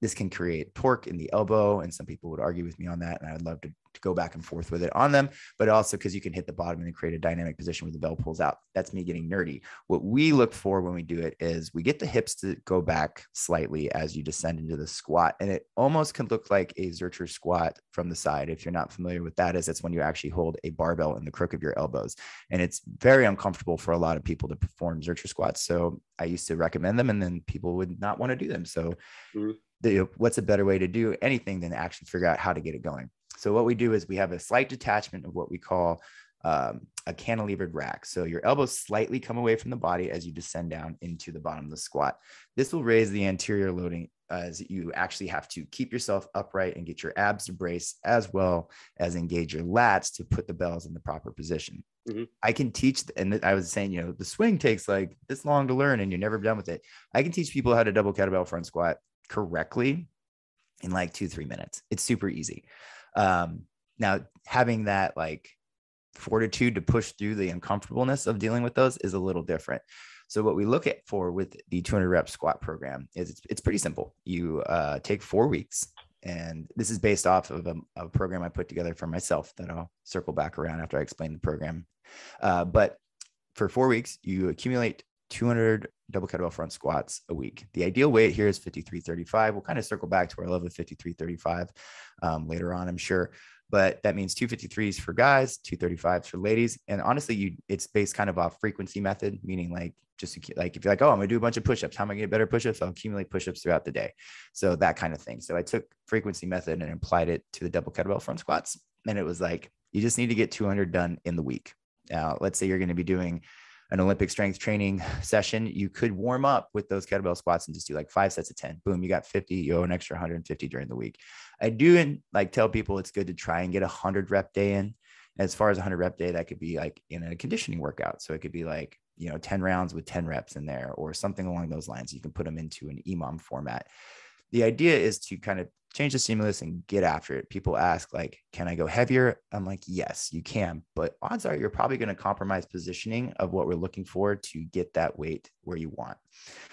B: This can create torque in the elbow, and some people would argue with me on that, and I would love to go back and forth with it on them, but also because you can hit the bottom and create a dynamic position where the bell pulls out. That's me getting nerdy. What we look for when we do it is we get the hips to go back slightly as you descend into the squat, and it almost can look like a Zercher squat from the side. If you're not familiar with that, it's when you actually hold a barbell in the crook of your elbows, and it's very uncomfortable for a lot of people to perform Zercher squats. So I used to recommend them, and then people would not want to do them. So what's a better way to do anything than actually figure out how to get it going? So what we do is we have a slight detachment of what we call a cantilevered rack. So your elbows slightly come away from the body as you descend down into the bottom of the squat. This will raise the anterior loading as you actually have to keep yourself upright and get your abs to brace, as well as engage your lats to put the bells in the proper position. I can teach, and I was saying, the swing takes like this long to learn and you're never done with it. I can teach people how to double kettlebell front squat correctly in like 2-3 minutes. It's super easy. Now having that like fortitude to push through the uncomfortableness of dealing with those is a little different. So what we look at for with the 200 rep squat program is it's pretty simple. You take 4 weeks, and this is based off of a program I put together for myself that I'll circle back around after I explain the program. But for 4 weeks, you accumulate 200 double kettlebell front squats a week. The ideal weight here is 53.35. We'll kind of circle back to our love of 53.35 later on, I'm sure. But that means 253s for guys, 235s for ladies. And honestly, it's based kind of off frequency method, meaning like just like if you're like, oh, I'm gonna do a bunch of push-ups. How am I gonna get better push-ups? I'll accumulate push-ups throughout the day. So that kind of thing. So I took frequency method and applied it to the double kettlebell front squats. And it was like, you just need to get 200 done in the week. Now, let's say you're going to be doing an Olympic strength training session. You could warm up with those kettlebell squats and just do like 5 sets of 10. Boom, you got 50. You owe an extra 150 during the week. I do tell people it's good to try and get 100 rep day in. As far as 100 rep day, that could be like in a conditioning workout. So it could be like, 10 rounds with 10 reps in there or something along those lines. You can put them into an EMOM format. The idea is to kind of change the stimulus and get after it. People ask like, can I go heavier? I'm like, yes, you can, but odds are you're probably going to compromise positioning of what we're looking for to get that weight where you want.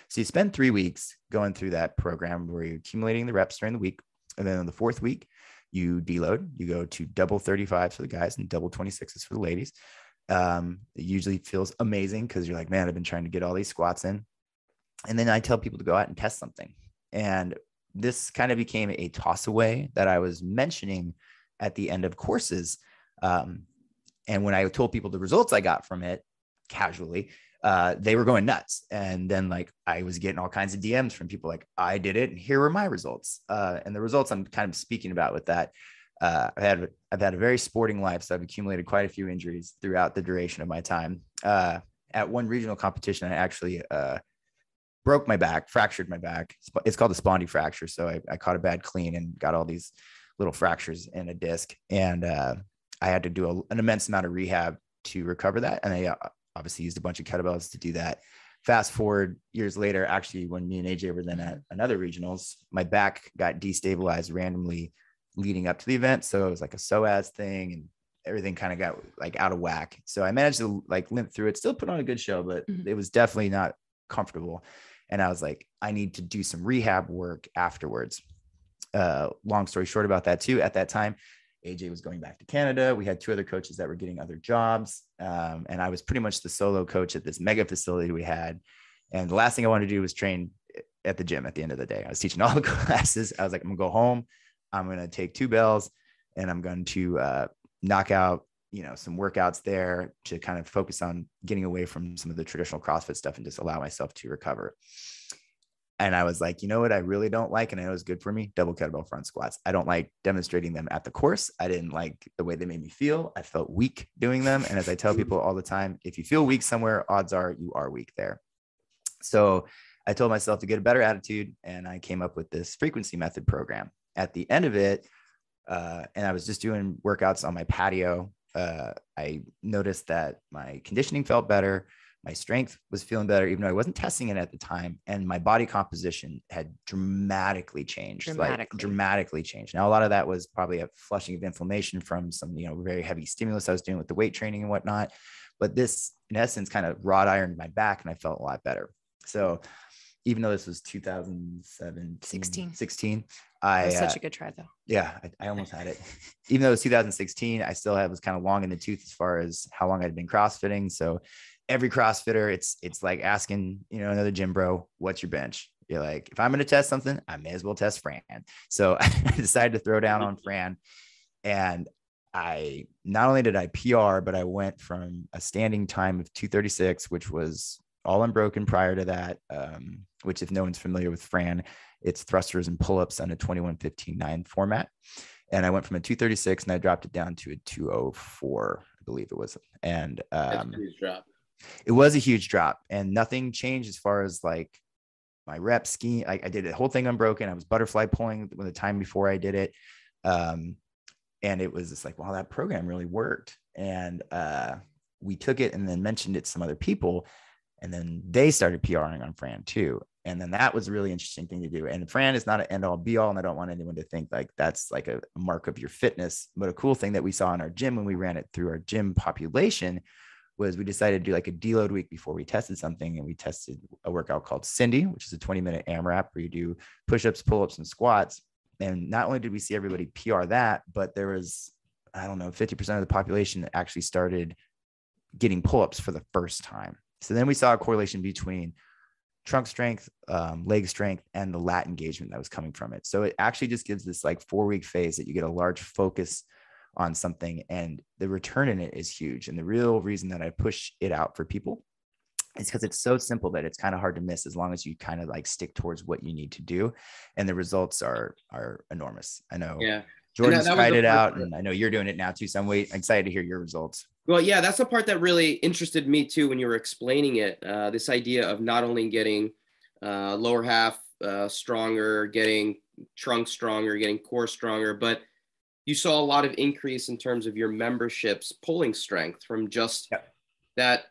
B: So you spend 3 weeks going through that program where you're accumulating the reps during the week. And then on the 4th week, you deload, you go to double 35s for the guys and double 26s for the ladies. It usually feels amazing because you're like, man, I've been trying to get all these squats in. And then I tell people to go out and test something. And this kind of became a toss away that I was mentioning at the end of courses. And when I told people the results I got from it casually, they were going nuts. And then like, I was getting all kinds of DMs from people like, I did it and here were my results. And the results I'm kind of speaking about with that, I've had a very sporting life. So I've accumulated quite a few injuries throughout the duration of my time. At one regional competition, I actually, broke my back, fractured my back. It's called a spondy fracture. So I caught a bad clean and got all these little fractures in a disc. And I had to do an immense amount of rehab to recover that. And I obviously used a bunch of kettlebells to do that. Fast forward years later, actually, when me and AJ were then at another regionals, my back got destabilized randomly leading up to the event. So it was like a psoas thing and everything kind of got like out of whack. So I managed to like limp through it, still put on a good show, but it was definitely not comfortable. And I was like, I need to do some rehab work afterwards. Long story short about that too. At that time, AJ was going back to Canada. We had 2 other coaches that were getting other jobs. And I was pretty much the solo coach at this mega facility we had. And the last thing I wanted to do was train at the gym at the end of the day. I was teaching all the classes. I was like, I'm gonna go home. I'm going to take 2 bells and I'm going to knock out, some workouts there to kind of focus on getting away from some of the traditional CrossFit stuff and just allow myself to recover. And I was like, you know what I really don't like, and I know it's good for me, double kettlebell front squats. I don't like demonstrating them at the course. I didn't like the way they made me feel. I felt weak doing them. And as I tell people all the time, if you feel weak somewhere, odds are you are weak there. So I told myself to get a better attitude, and I came up with this frequency method program. At the end of it, and I was just doing workouts on my patio, I noticed that my conditioning felt better. My strength was feeling better, even though I wasn't testing it at the time. And my body composition had dramatically changed. Dramatically changed. Now, a lot of that was probably a flushing of inflammation from some, very heavy stimulus I was doing with the weight training and whatnot. But this, in essence, kind of wrought ironed my back, and I felt a lot better. So even though this was 2016, 16,
C: that was such a good try though.
B: Yeah, I almost had it. Even though it was 2016, I still was kind of long in the tooth as far as how long I'd been CrossFitting. So every CrossFitter, it's like asking, another gym bro, what's your bench? You're like, if I'm going to test something, I may as well test Fran. So I decided to throw down on Fran, and I not only did I PR, but I went from a standing time of 2:36, which was all unbroken prior to that, which if no one's familiar with Fran, it's thrusters and pull-ups on a 21-15-9 format. And I went from a 2:36 and I dropped it down to a 2:04, I believe it was. And
A: That's a huge drop.
B: It was a huge drop, and nothing changed as far as like my rep scheme. I did the whole thing unbroken. I was butterfly pulling the time before I did it. And it was just like, wow, that program really worked. And we took it and then mentioned it to some other people. And then they started PRing on Fran too. And then that was a really interesting thing to do. And Fran is not an end all be all. And I don't want anyone to think like that's like a mark of your fitness. But a cool thing that we saw in our gym when we ran it through our gym population was we decided to do like a deload week before we tested something. And we tested a workout called Cindy, which is a 20-minute AMRAP where you do push-ups, pull-ups, and squats. And not only did we see everybody PR that, but there was, 50% of the population that actually started getting pull-ups for the first time. So then we saw a correlation between trunk strength, leg strength, and the lat engagement that was coming from it. So it actually just gives this like 4-week phase that you get a large focus on something, and the return in it is huge. And the real reason that I push it out for people is because it's so simple that it's kind of hard to miss as long as you kind of like stick towards what you need to do. And the results are enormous. I know. Yeah. Jordan's tried it out, and I know you're doing it now too. So I'm excited to hear your results.
A: Well, yeah, that's the part that really interested me too when you were explaining it. This idea of not only getting lower half stronger, getting trunk stronger, getting core stronger, but you saw a lot of increase in terms of your membership's pulling strength from just that,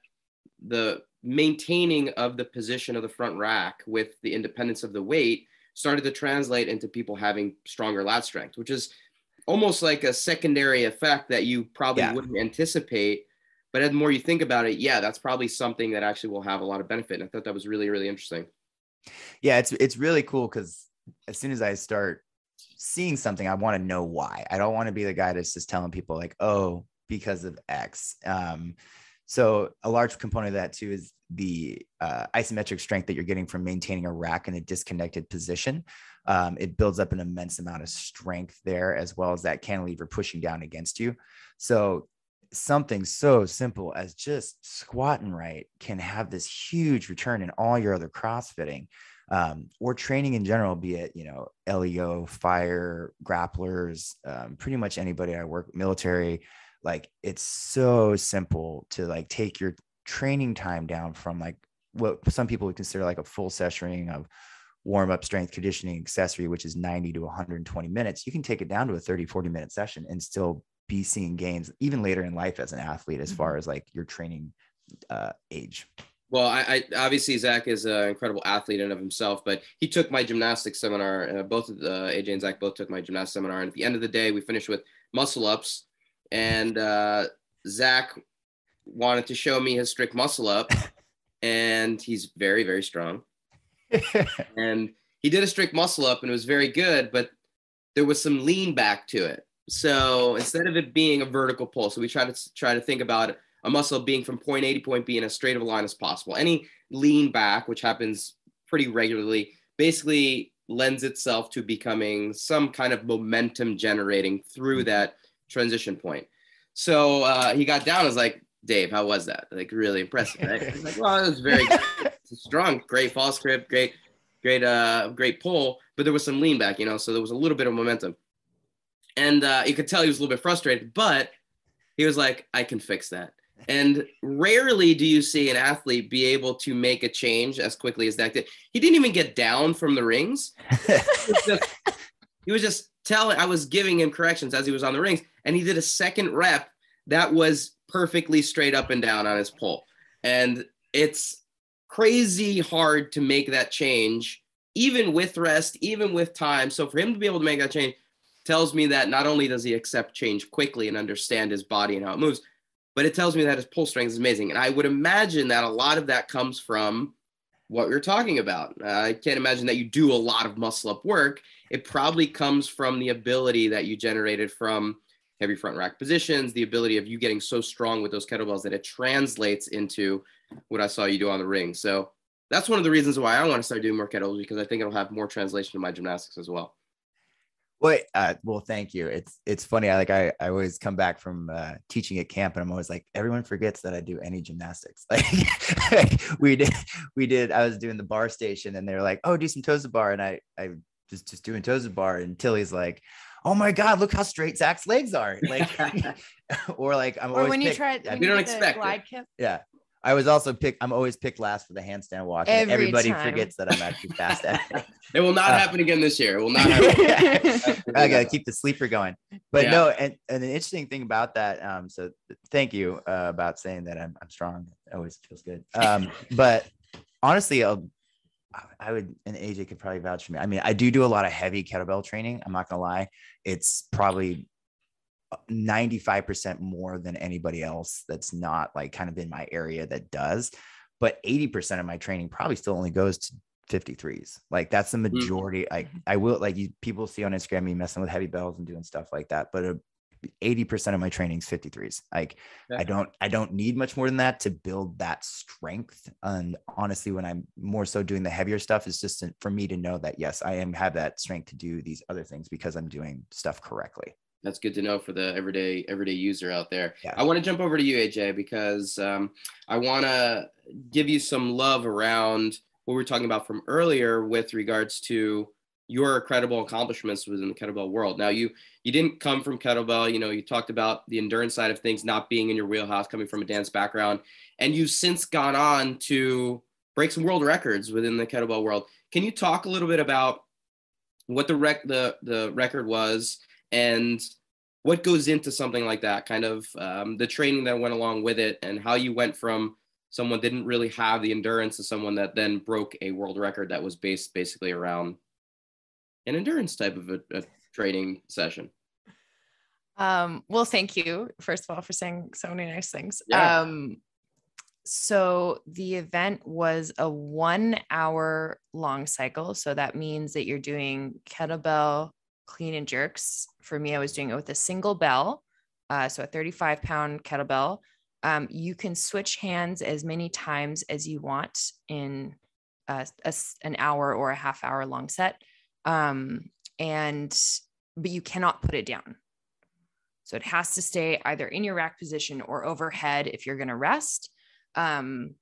A: the maintaining of the position of the front rack with the independence of the weight started to translate into people having stronger lat strength, which is almost like a secondary effect that you probably wouldn't anticipate. But the more you think about it, that's probably something that actually will have a lot of benefit. And I thought that was really, really interesting.
B: Yeah, it's really cool because as soon as I start seeing something, I want to know why. I don't want to be the guy that's just telling people like, oh, because of X. So a large component of that too is the isometric strength that you're getting from maintaining a rack in a disconnected position. It builds up an immense amount of strength there, as well as that cantilever pushing down against you. So something so simple as just squatting right can have this huge return in all your other CrossFitting or training in general, be it, LEO, fire, grapplers, pretty much anybody I work with, military. Like it's so simple to like take your training time down from like what some people would consider like a full session of warm-up strength conditioning accessory, which is 90 to 120 minutes. You can take it down to a 30-40 minute session and still be seeing gains even later in life as an athlete, as far as like your training age.
A: Well, I obviously Zach is an incredible athlete in and of himself, but he took my gymnastics seminar. Both of AJ and Zach both took my gymnastics seminar. And at the end of the day, we finished with muscle ups, and Zach wanted to show me his strict muscle up, and he's very, very strong. And he did a strict muscle up and it was very good, but there was some lean back to it. So instead of it being a vertical pull, so we try to think about a muscle being from point A to point B in as straight of a line as possible. Any lean back, which happens pretty regularly, basically lends itself to becoming some kind of momentum generating through that transition point. So he got down. I was like, Dave, how was that? Like really impressive, right? He's like, well, it was very good. Strong, great false grip, great pull, but there was some lean back, so there was a little bit of momentum. And you could tell he was a little bit frustrated, but he was like, I can fix that. And rarely do you see an athlete be able to make a change as quickly as that did. He didn't even get down from the rings. He was just telling, I was giving him corrections as he was on the rings, and he did a second rep that was perfectly straight up and down on his pull. And it's crazy hard to make that change, even with rest, even with time. So for him to be able to make that change tells me that not only does he accept change quickly and understand his body and how it moves, but it tells me that his pull strength is amazing. And I would imagine that a lot of that comes from what you're talking about. I can't imagine that you do a lot of muscle up work. It probably comes from the ability that you generated from heavy front rack positions, the ability of you getting so strong with those kettlebells that it translates into what I saw you do on the ring. So that's one of the reasons why I want to start doing more kettlebells, because I think it'll have more translation to my gymnastics as well.
B: Well, thank you. It's funny. I always come back from teaching at camp, and I'm always like, everyone forgets that I do any gymnastics. Like we did. I was doing the bar station, and they're like, "Oh, do some toes to bar," and I just doing toes to bar, and Tilly's like, "Oh my God, look how straight Zach's legs are!" Like, or like I'm.
C: Or when you try,
A: we don't expect
C: glide kip.
B: Yeah. I'm always picked last for the handstand walk. And everybody forgets that I'm actually fast at it.
A: It will not happen again this year. It will not happen.
B: I gotta keep the sleeper going. But yeah. No, and an interesting thing about that. So thank you about saying that I'm strong. It always feels good. But honestly, I would, and AJ could probably vouch for me. I mean, I do a lot of heavy kettlebell training. I'm not gonna lie. It's probably 95% more than anybody else that's not like kind of in my area that does, but 80% of my training probably still only goes to 53s. Like that's the majority. I will, like, people see on Instagram me messing with heavy bells and doing stuff like that, but 80% of my training is 53s. Like yeah. I don't need much more than that to build that strength. And honestly, when I'm more so doing the heavier stuff, it's just for me to know that yes, I have that strength to do these other things because I'm doing stuff correctly.
A: That's good to know for the everyday user out there.
B: Yeah.
A: I want to jump over to you, AJ, because I want to give you some love around what we were talking about from earlier with regards to your incredible accomplishments within the kettlebell world. Now, you didn't come from kettlebell. You know, you talked about the endurance side of things not being in your wheelhouse, coming from a dance background, and you've since gone on to break some world records within the kettlebell world. Can you talk a little bit about what the record was? And what goes into something like that, kind of the training that went along with it, and how you went from someone didn't really have the endurance to someone that then broke a world record that was based basically around an endurance type of a training session.
C: Well, thank you, first of all, for saying so many nice things.
A: Yeah.
C: So the event was a 1 hour long cycle. So that means that you're doing kettlebell clean and jerks. For me, I was doing it with a single bell. So a 35-pound kettlebell. You can switch hands as many times as you want in an hour or a half hour long set. But you cannot put it down. So it has to stay either in your rack position or overhead if you're going to rest. And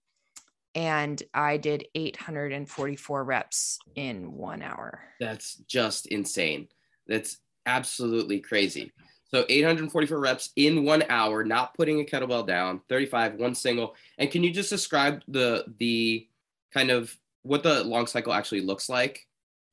C: I did 844 reps in 1 hour.
A: That's just insane. That's absolutely crazy. So 844 reps in 1 hour, not putting a kettlebell down, 35, one single. And can you just describe the kind of what the long cycle actually looks like?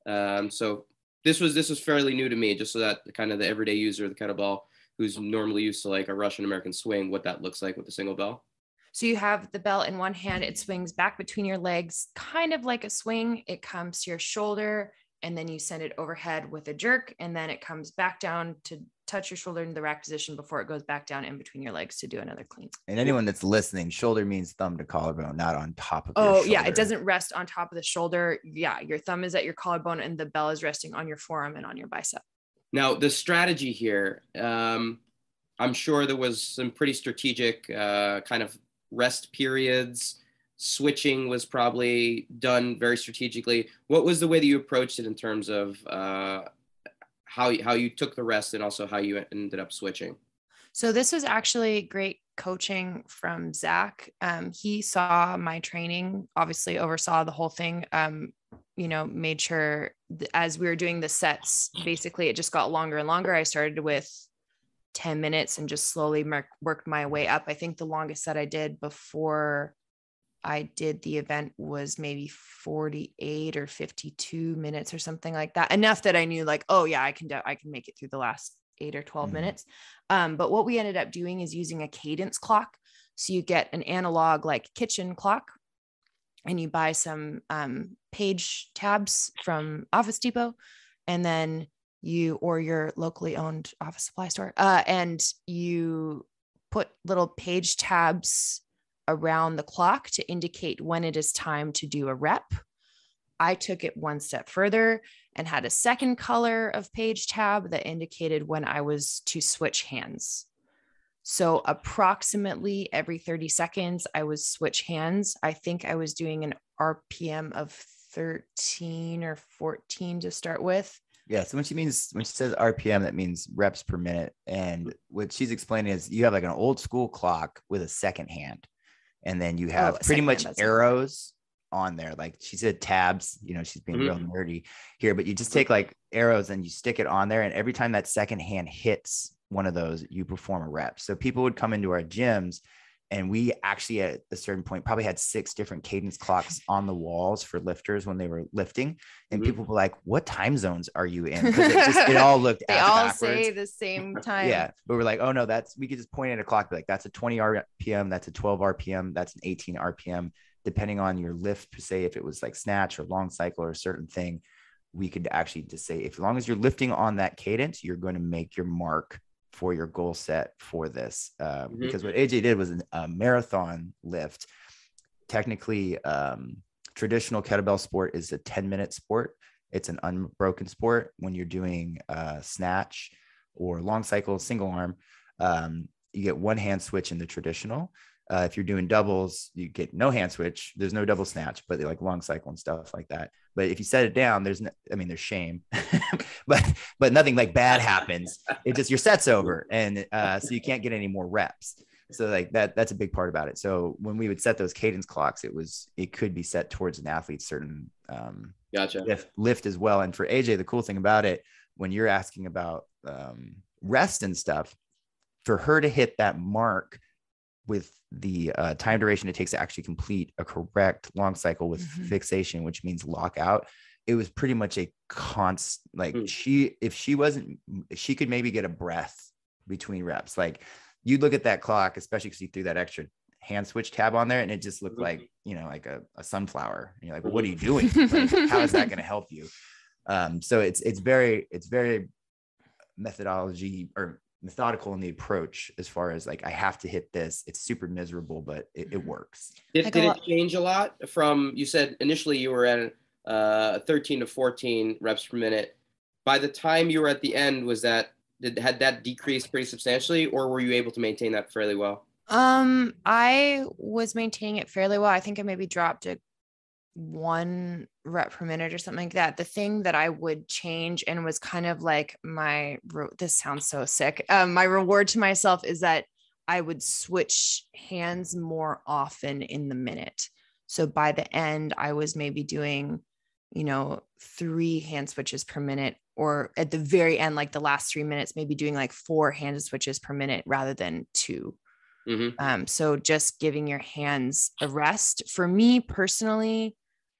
A: So this was fairly new to me, just so that kind of the everyday user of the kettlebell who's normally used to like a Russian American swing, what that looks like with a single bell.
C: So you have the bell in one hand, it swings back between your legs, kind of like a swing. It comes to your shoulder, and then you send it overhead with a jerk, and then it comes back down to touch your shoulder in the rack position before it goes back down in between your legs to do another clean.
B: And anyone that's listening, shoulder means thumb to collarbone, not on top of your shoulder.
C: Yeah, it doesn't rest on top of the shoulder. Yeah, your thumb is at your collarbone and the bell is resting on your forearm and on your bicep.
A: Now, the strategy here, I'm sure there was some pretty strategic kind of rest periods. Switching was probably done very strategically. What was the way that you approached it in terms of how you took the rest and also how you ended up switching?
C: So this was actually great coaching from Zach. He saw my training, obviously oversaw the whole thing, made sure as we were doing the sets, basically it just got longer and longer. I started with 10 minutes and just slowly worked my way up. I think the longest set I did before I did the event was maybe 48 or 52 minutes or something like that. Enough that I knew like, oh yeah, I can make it through the last 8 or 12 minutes. But what we ended up doing is using a cadence clock. So you get an analog like kitchen clock, and you buy some page tabs from Office Depot, and then or your locally owned office supply store, and you put little page tabs around the clock to indicate when it is time to do a rep. I took it one step further and had a second color of page tab that indicated when I was to switch hands. So approximately every 30 seconds, I would switch hands. I think I was doing an RPM of 13 or 14 to start with.
B: Yeah. So when she says RPM, that means reps per minute. And what she's explaining is you have like an old school clock with a second hand. And then you have pretty much arrows on there. Like she said, tabs, she's being real nerdy here, but you just take like arrows and you stick it on there. And every time that second hand hits one of those, you perform a rep. So people would come into our gyms, and we actually at a certain point probably had 6 different cadence clocks on the walls for lifters when they were lifting. And people were like, what time zones are you in? Because it all looked
C: they all backwards. Say the same time.
B: Yeah. But we're like, oh no, we could just point at a clock, be like, that's a 20 RPM, that's a 12 RPM, that's an 18 RPM, depending on your lift, per se, if it was like snatch or long cycle or a certain thing, we could actually just say, as long as you're lifting on that cadence, you're going to make your mark for your goal set for this. Because what AJ did was a marathon lift. Technically, traditional kettlebell sport is a 10-minute sport. It's an unbroken sport. When you're doing snatch or long cycle, single arm, you get one hand switch in the traditional. If you're doing doubles, you get no hand switch. There's no double snatch, but they like long cycle and stuff like that. But if you set it down, there's shame, but nothing like bad happens. It just your set's over, and so you can't get any more reps. So like that's a big part about it. So when we would set those cadence clocks, it could be set towards an athlete's certain lift as well. And for AJ, the cool thing about it, when you're asking about rest and stuff, for her to hit that mark with the time duration it takes to actually complete a correct long cycle with fixation, which means lockout, it was pretty much a constant, like she could maybe get a breath between reps. Like you'd look at that clock, especially because you threw that extra hand switch tab on there, and it just looked like, like a sunflower. And you're like, well, what are you doing? Like, how is that going to help you? So it's very methodical in the approach, as far as like, I have to hit this. It's super miserable, but it works.
A: Did it change a lot from, you said initially you were at 13 to 14 reps per minute. By the time you were at the end, had that decreased pretty substantially, or were you able to maintain that fairly well?
C: I was maintaining it fairly well. I think I maybe dropped it 1 rep per minute or something like that. The thing that I would change, and was kind of like this sounds so sick. My reward to myself is that I would switch hands more often in the minute. So by the end, I was maybe doing, 3 hand switches per minute, or at the very end, like the last 3 minutes, maybe doing like 4 hand switches per minute rather than 2. So just giving your hands a rest. For me personally,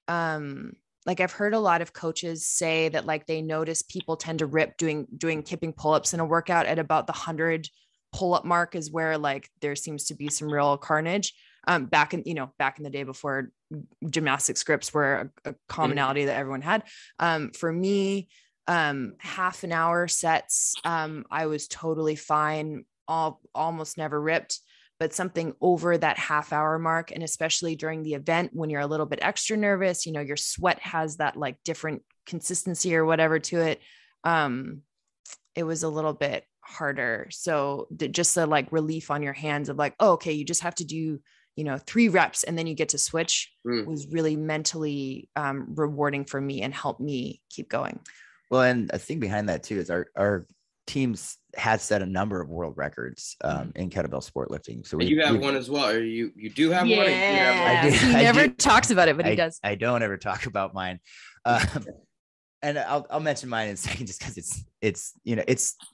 C: like I've heard a lot of coaches say that like they notice people tend to rip doing kipping pull-ups in a workout at about the 100 pull-up mark is where like there seems to be some real carnage. Back in the day before gymnastic scripts were a commonality that everyone had. For me, half an hour sets, I was totally fine. Almost never ripped. But something over that half hour mark, and especially during the event when you're a little bit extra nervous, your sweat has that like different consistency or whatever to it. It was a little bit harder. So just the like relief on your hands of like, oh, okay, you just have to do, 3 reps and then you get to switch was really mentally rewarding for me and helped me keep going.
B: Well, and a thing behind that too is our teams had set a number of world records in kettlebell sport lifting. So
A: you have one as well, or you do have one?
C: He never talks about it, but he does.
B: I don't ever talk about mine. And I'll mention mine in a second, just because it's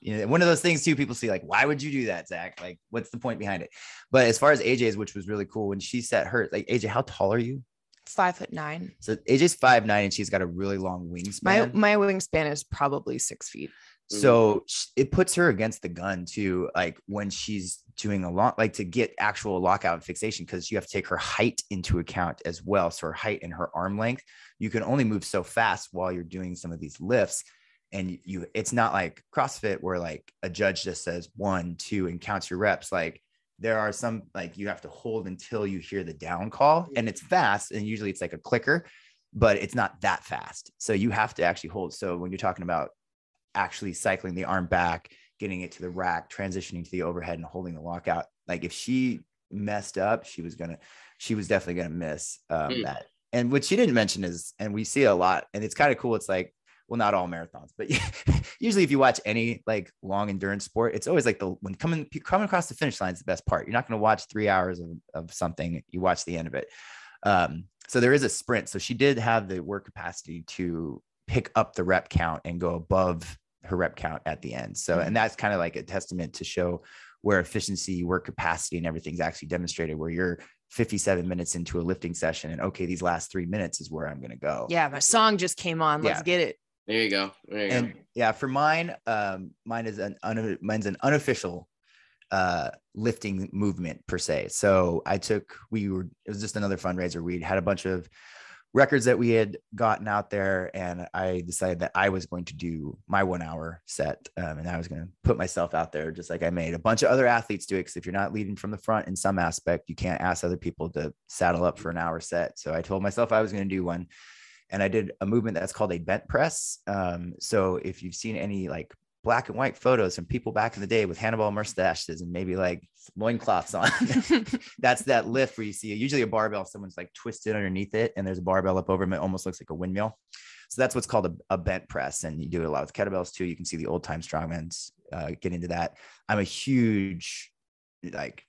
B: one of those things too. People see like, why would you do that, Zach? Like, what's the point behind it? But as far as AJ's, which was really cool, when she set her, like, AJ, how tall are you?
C: 5'9".
B: So AJ's 5'9", and she's got a really long wingspan.
C: My wingspan is probably 6 feet.
B: So it puts her against the gun too, like when she's doing to get actual lockout and fixation, because you have to take her height into account as well. So her height and her arm length, you can only move so fast while you're doing some of these lifts. And it's not like CrossFit where like a judge just says 1, 2 and counts your reps. Like there are some like you have to hold until you hear the down call, and it's fast, and usually it's like a clicker, but it's not that fast. So you have to actually hold. So when you're talking about actually cycling the arm back, getting it to the rack, transitioning to the overhead and holding the lockout, like if she messed up, she was definitely going to miss that. And what she didn't mention is, and we see it a lot, and it's kind of cool. It's like, well, not all marathons, but usually if you watch any like long endurance sport, it's always like when coming across the finish line is the best part. You're not going to watch 3 hours of something. You watch the end of it. So there is a sprint. So she did have the work capacity to pick up the rep count and go above her rep count at the end. So, and that's kind of like a testament to show where efficiency, work capacity, and everything's actually demonstrated, where you're 57 minutes into a lifting session and okay, these last 3 minutes is where I'm going to go.
C: Yeah. My song just came on. Let's get it.
A: There you go.
B: And yeah, for mine, mine's an unofficial lifting movement per se. So it was just another fundraiser. We had a bunch of records that we had gotten out there, and I decided that I was going to do my 1 hour set. And I was going to put myself out there, just like I made a bunch of other athletes do it. Cause if you're not leading from the front in some aspect, you can't ask other people to saddle up for an hour set. So I told myself I was going to do one. And I did a movement that's called a bent press. So if you've seen any like black and white photos from people back in the day with handlebar mustaches and maybe like loincloths on, that's that lift where you see usually a barbell, someone's like twisted underneath it, and there's a barbell up over them. It almost looks like a windmill. So that's what's called a bent press. And you do it a lot with kettlebells too. You can see the old time strongmans get into that. I'm a huge like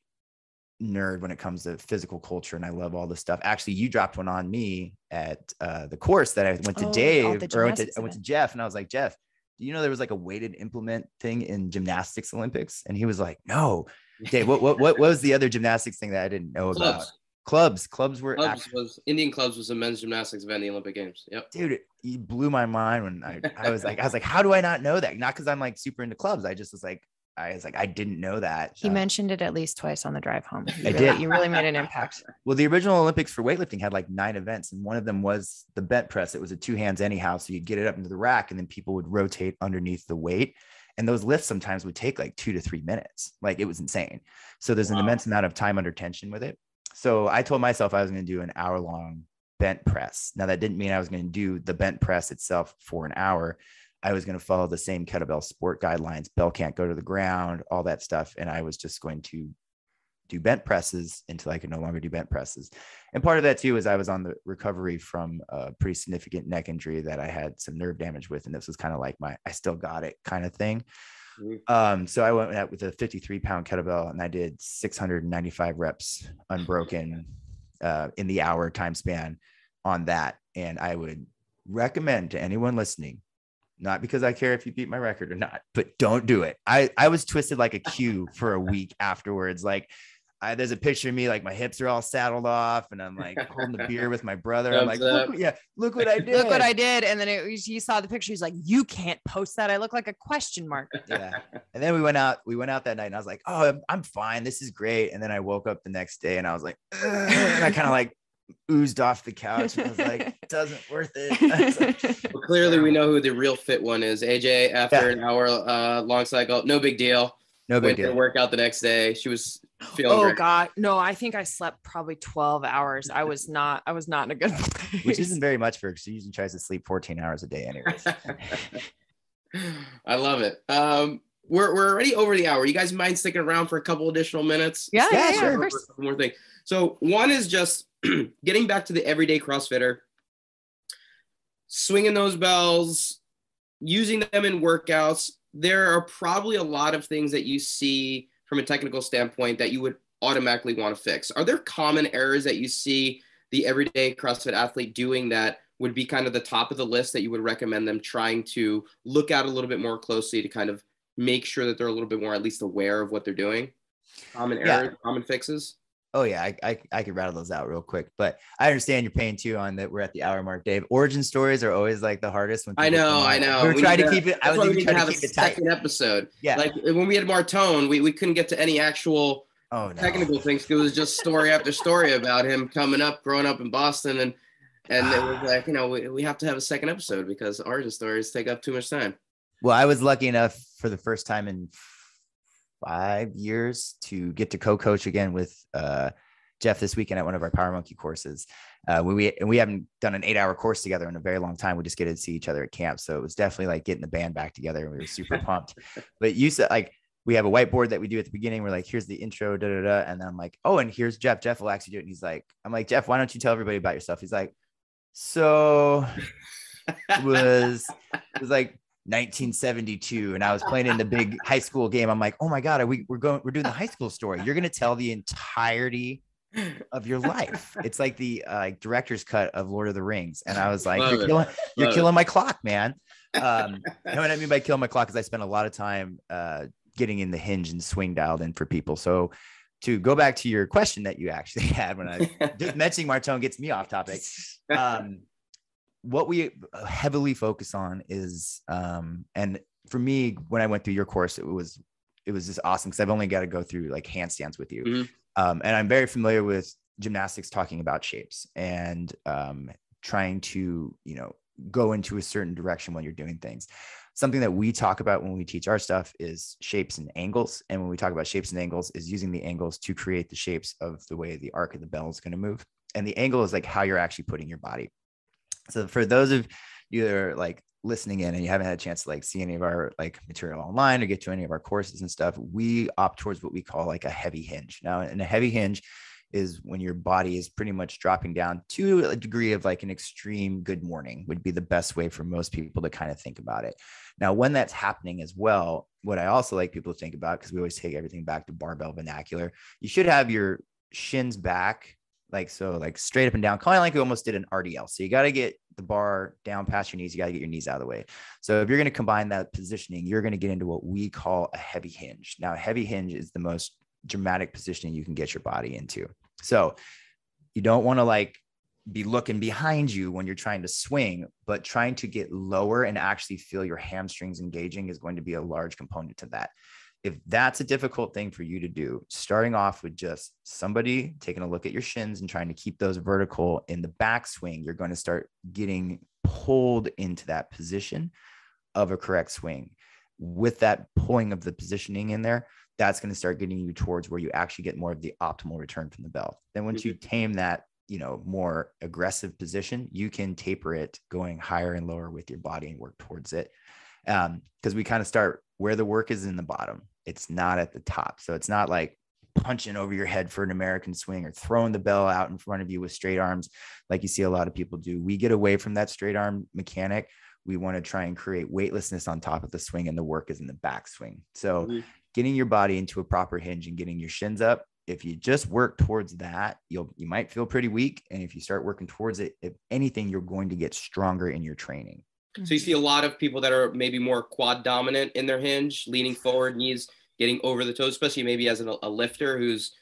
B: nerd when it comes to physical culture, and I love all this stuff. Actually, you dropped one on me at the course that I went to I went to Jeff, and I was like, Jeff, do you know there was like a weighted implement thing in gymnastics Olympics? And he was like, no. Dave, what was the other gymnastics thing that I didn't know about? Clubs were
A: Indian clubs was a men's gymnastics event in the Olympic Games. Yep.
B: Dude, you blew my mind when I was like, how do I not know that? Not because I'm like super into clubs. I just was like, I didn't know that.
C: He mentioned it at least twice on the drive home. You
B: You
C: really made an impact.
B: Well, the original Olympics for weightlifting had like 9 events, and one of them was the bent press. It was a 2 hands anyhow. So you'd get it up into the rack, and then people would rotate underneath the weight. And those lifts sometimes would take like 2 to 3 minutes. Like it was insane. So there's an immense amount of time under tension with it. So I told myself I was going to do an hour-long bent press. Now that didn't mean I was going to do the bent press itself for an hour. I was going to follow the same kettlebell sport guidelines. Bell can't go to the ground, all that stuff. And I was just going to do bent presses until I could no longer do bent presses. And part of that too is I was on the recovery from a pretty significant neck injury that I had some nerve damage with. And this was kind of like I still got it kind of thing. So I went out with a 53-pound kettlebell, and I did 695 reps unbroken in the hour time span on that. And I would recommend to anyone listening, not because I care if you beat my record or not, but don't do it. I was twisted like a cue for a week afterwards. Like there's a picture of me, like my hips are all saddled off, and I'm like holding the beer with my brother. I'm like, look what I did.
C: Look what I did. And then he saw the picture. He's like, you can't post that. I look like a question mark.
B: Yeah. And then we went out that night, and I was like, oh, I'm fine. This is great. And then I woke up the next day, and I was like, and I kind of like oozed off the couch, and I was like, it doesn't worth it.
A: Well, clearly we know who the real fit one is. AJ, after an hour long cycle, no big deal. Went to work out the next day. She was feeling great.
C: God, no, I think I slept probably 12 hours. I was not in a good place.
B: Which isn't very much for her. She usually tries to sleep 14 hours a day anyways.
A: I love it. We're already over the hour. You guys mind sticking around for a couple additional minutes?
C: Yeah, sure. Of course.
A: One more thing. So one is just getting back to the everyday CrossFitter, swinging those bells, using them in workouts. There are probably a lot of things that you see from a technical standpoint that you would automatically want to fix. Are there common errors that you see the everyday CrossFit athlete doing that would be kind of the top of the list that you would recommend them trying to look at a little bit more closely to kind of make sure that they're a little bit more at least aware of what they're doing? Common errors, common fixes?
B: Oh yeah, I could rattle those out real quick, but I understand you're paying too on that. We're at the hour mark, Dave. Origin stories are always like the hardest. When
A: I know.
B: We're trying to keep it. I was even trying to keep it tight.
A: Second episode.
B: Yeah.
A: Like when we had Martone, we couldn't get to any actual technical things because it was just story after story about him coming up, growing up in Boston, and it was like, we have to have a second episode because origin stories take up too much time.
B: Well, I was lucky enough for the first time in 5 years to get to co-coach again with Jeff this weekend at one of our Power Monkey courses. We haven't done an 8-hour course together in a very long time. We just get to see each other at camp. So it was definitely like getting the band back together. We were super pumped. But you said like, we have a whiteboard that we do at the beginning. We're like, here's the intro, da, da, da. And then I'm like, oh, and here's Jeff. Jeff will actually do it. And he's like, I'm like, Jeff, why don't you tell everybody about yourself? He's like, so it was like 1972. And I was playing in the big high school game. I'm like, oh my God, we're doing the high school story. You're going to tell the entirety of your life. It's like the director's cut of Lord of the Rings. And I was like, you're killing my clock, man. You know what I mean by killing my clock is I spent a lot of time getting in the hinge and swing dialed in for people. So to go back to your question that you actually had when I just mentioning Martone gets me off topic. What we heavily focus on is, and for me, when I went through your course, it was just awesome because I've only got to go through like handstands with you. Mm-hmm. And I'm very familiar with gymnastics, talking about shapes and trying to, go into a certain direction when you're doing things. Something that we talk about when we teach our stuff is shapes and angles. And when we talk about shapes and angles is using the angles to create the shapes of the way the arc of the bell is going to move. And the angle is like how you're actually putting your body. So for those of you that are like listening in and you haven't had a chance to like see any of our like material online or get to any of our courses and stuff, we opt towards what we call like a heavy hinge. Now, in a heavy hinge is when your body is pretty much dropping down to a degree of like an extreme good morning would be the best way for most people to kind of think about it. Now, when that's happening as well, what I also like people to think about, because we always take everything back to barbell vernacular, you should have your shins back, like straight up and down, kind of like we almost did an RDL. So you got to get the bar down past your knees. You got to get your knees out of the way. So if you're going to combine that positioning, you're going to get into what we call a heavy hinge. Now, a heavy hinge is the most dramatic positioning you can get your body into. So you don't want to like be looking behind you when you're trying to swing, but trying to get lower and actually feel your hamstrings engaging is going to be a large component to that. If that's a difficult thing for you to do, starting off with just somebody taking a look at your shins and trying to keep those vertical in the backswing, you're going to start getting pulled into that position of a correct swing. With that pulling of the positioning in there, that's going to start getting you towards where you actually get more of the optimal return from the bell. Then once you tame that, more aggressive position, you can taper it going higher and lower with your body and work towards it. Because we kind of start where the work is in the bottom. It's not at the top. So it's not like punching over your head for an American swing or throwing the bell out in front of you with straight arms like you see a lot of people do. We get away from that straight arm mechanic. We want to try and create weightlessness on top of the swing, and the work is in the backswing. So getting your body into a proper hinge and getting your shins up, if you just work towards that, you might feel pretty weak. And if you start working towards it, if anything, you're going to get stronger in your training.
A: So you see a lot of people that are maybe more quad dominant in their hinge, leaning forward, knees getting over the toes, especially maybe as a lifter who's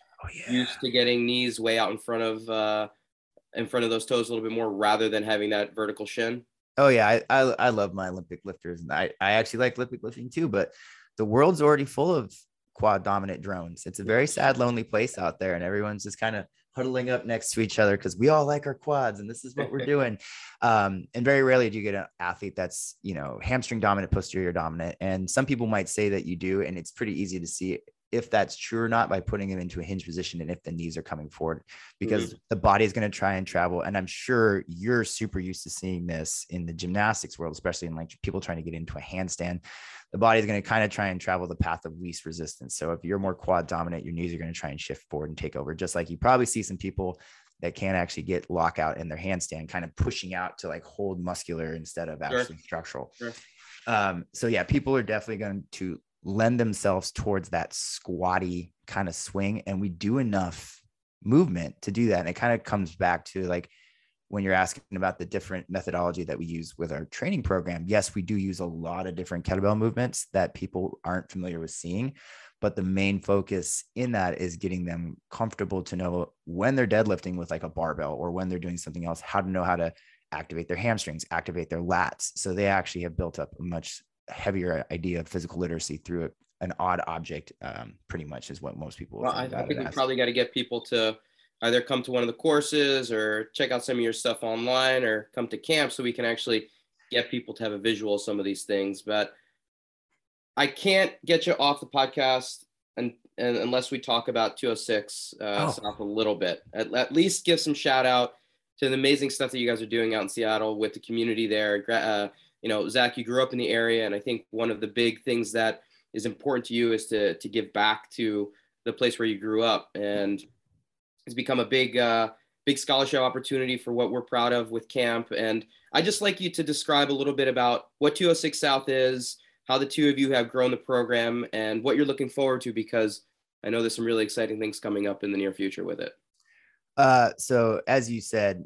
A: used to getting knees way out in front of those toes a little bit more rather than having that vertical shin.
B: Oh yeah. I love my Olympic lifters, and I actually like Olympic lifting too, but the world's already full of quad dominant drones. It's a very sad, lonely place out there, and everyone's just kind of huddling up next to each other because we all like our quads and this is what we're doing. And very rarely do you get an athlete that's, hamstring dominant, posterior dominant. And some people might say that you do, and it's pretty easy to see if that's true or not by putting them into a hinge position and if the knees are coming forward, because the body is going to try and travel. And I'm sure you're super used to seeing this in the gymnastics world, especially in like people trying to get into a handstand. The body is going to kind of try and travel the path of least resistance. So if you're more quad dominant, your knees are going to try and shift forward and take over, just like you probably see some people that can't actually get lockout in their handstand, kind of pushing out to like hold muscular instead of actually structural. So yeah, people are definitely going to lend themselves towards that squatty kind of swing. And we do enough movement to do that. And it kind of comes back to like, when you're asking about the different methodology that we use with our training program, yes, we do use a lot of different kettlebell movements that people aren't familiar with seeing, but the main focus in that is getting them comfortable to know when they're deadlifting with like a barbell or when they're doing something else, how to know how to activate their hamstrings, activate their lats. So they actually have built up a much heavier idea of physical literacy through an odd object, pretty much is what most people
A: I think we probably got to get people to either come to one of the courses or check out some of your stuff online or come to camp so we can actually get people to have a visual of some of these things. But I can't get you off the podcast and unless we talk about 206 South a little bit, at least give some shout out to the amazing stuff that you guys are doing out in Seattle with the community there. Zach, you grew up in the area, and I think one of the big things that is important to you is to give back to the place where you grew up, and it's become a big scholarship opportunity for what we're proud of with camp. And I'd just like you to describe a little bit about what 206 South is, how the two of you have grown the program, and what you're looking forward to, because I know there's some really exciting things coming up in the near future with it.
B: So as you said,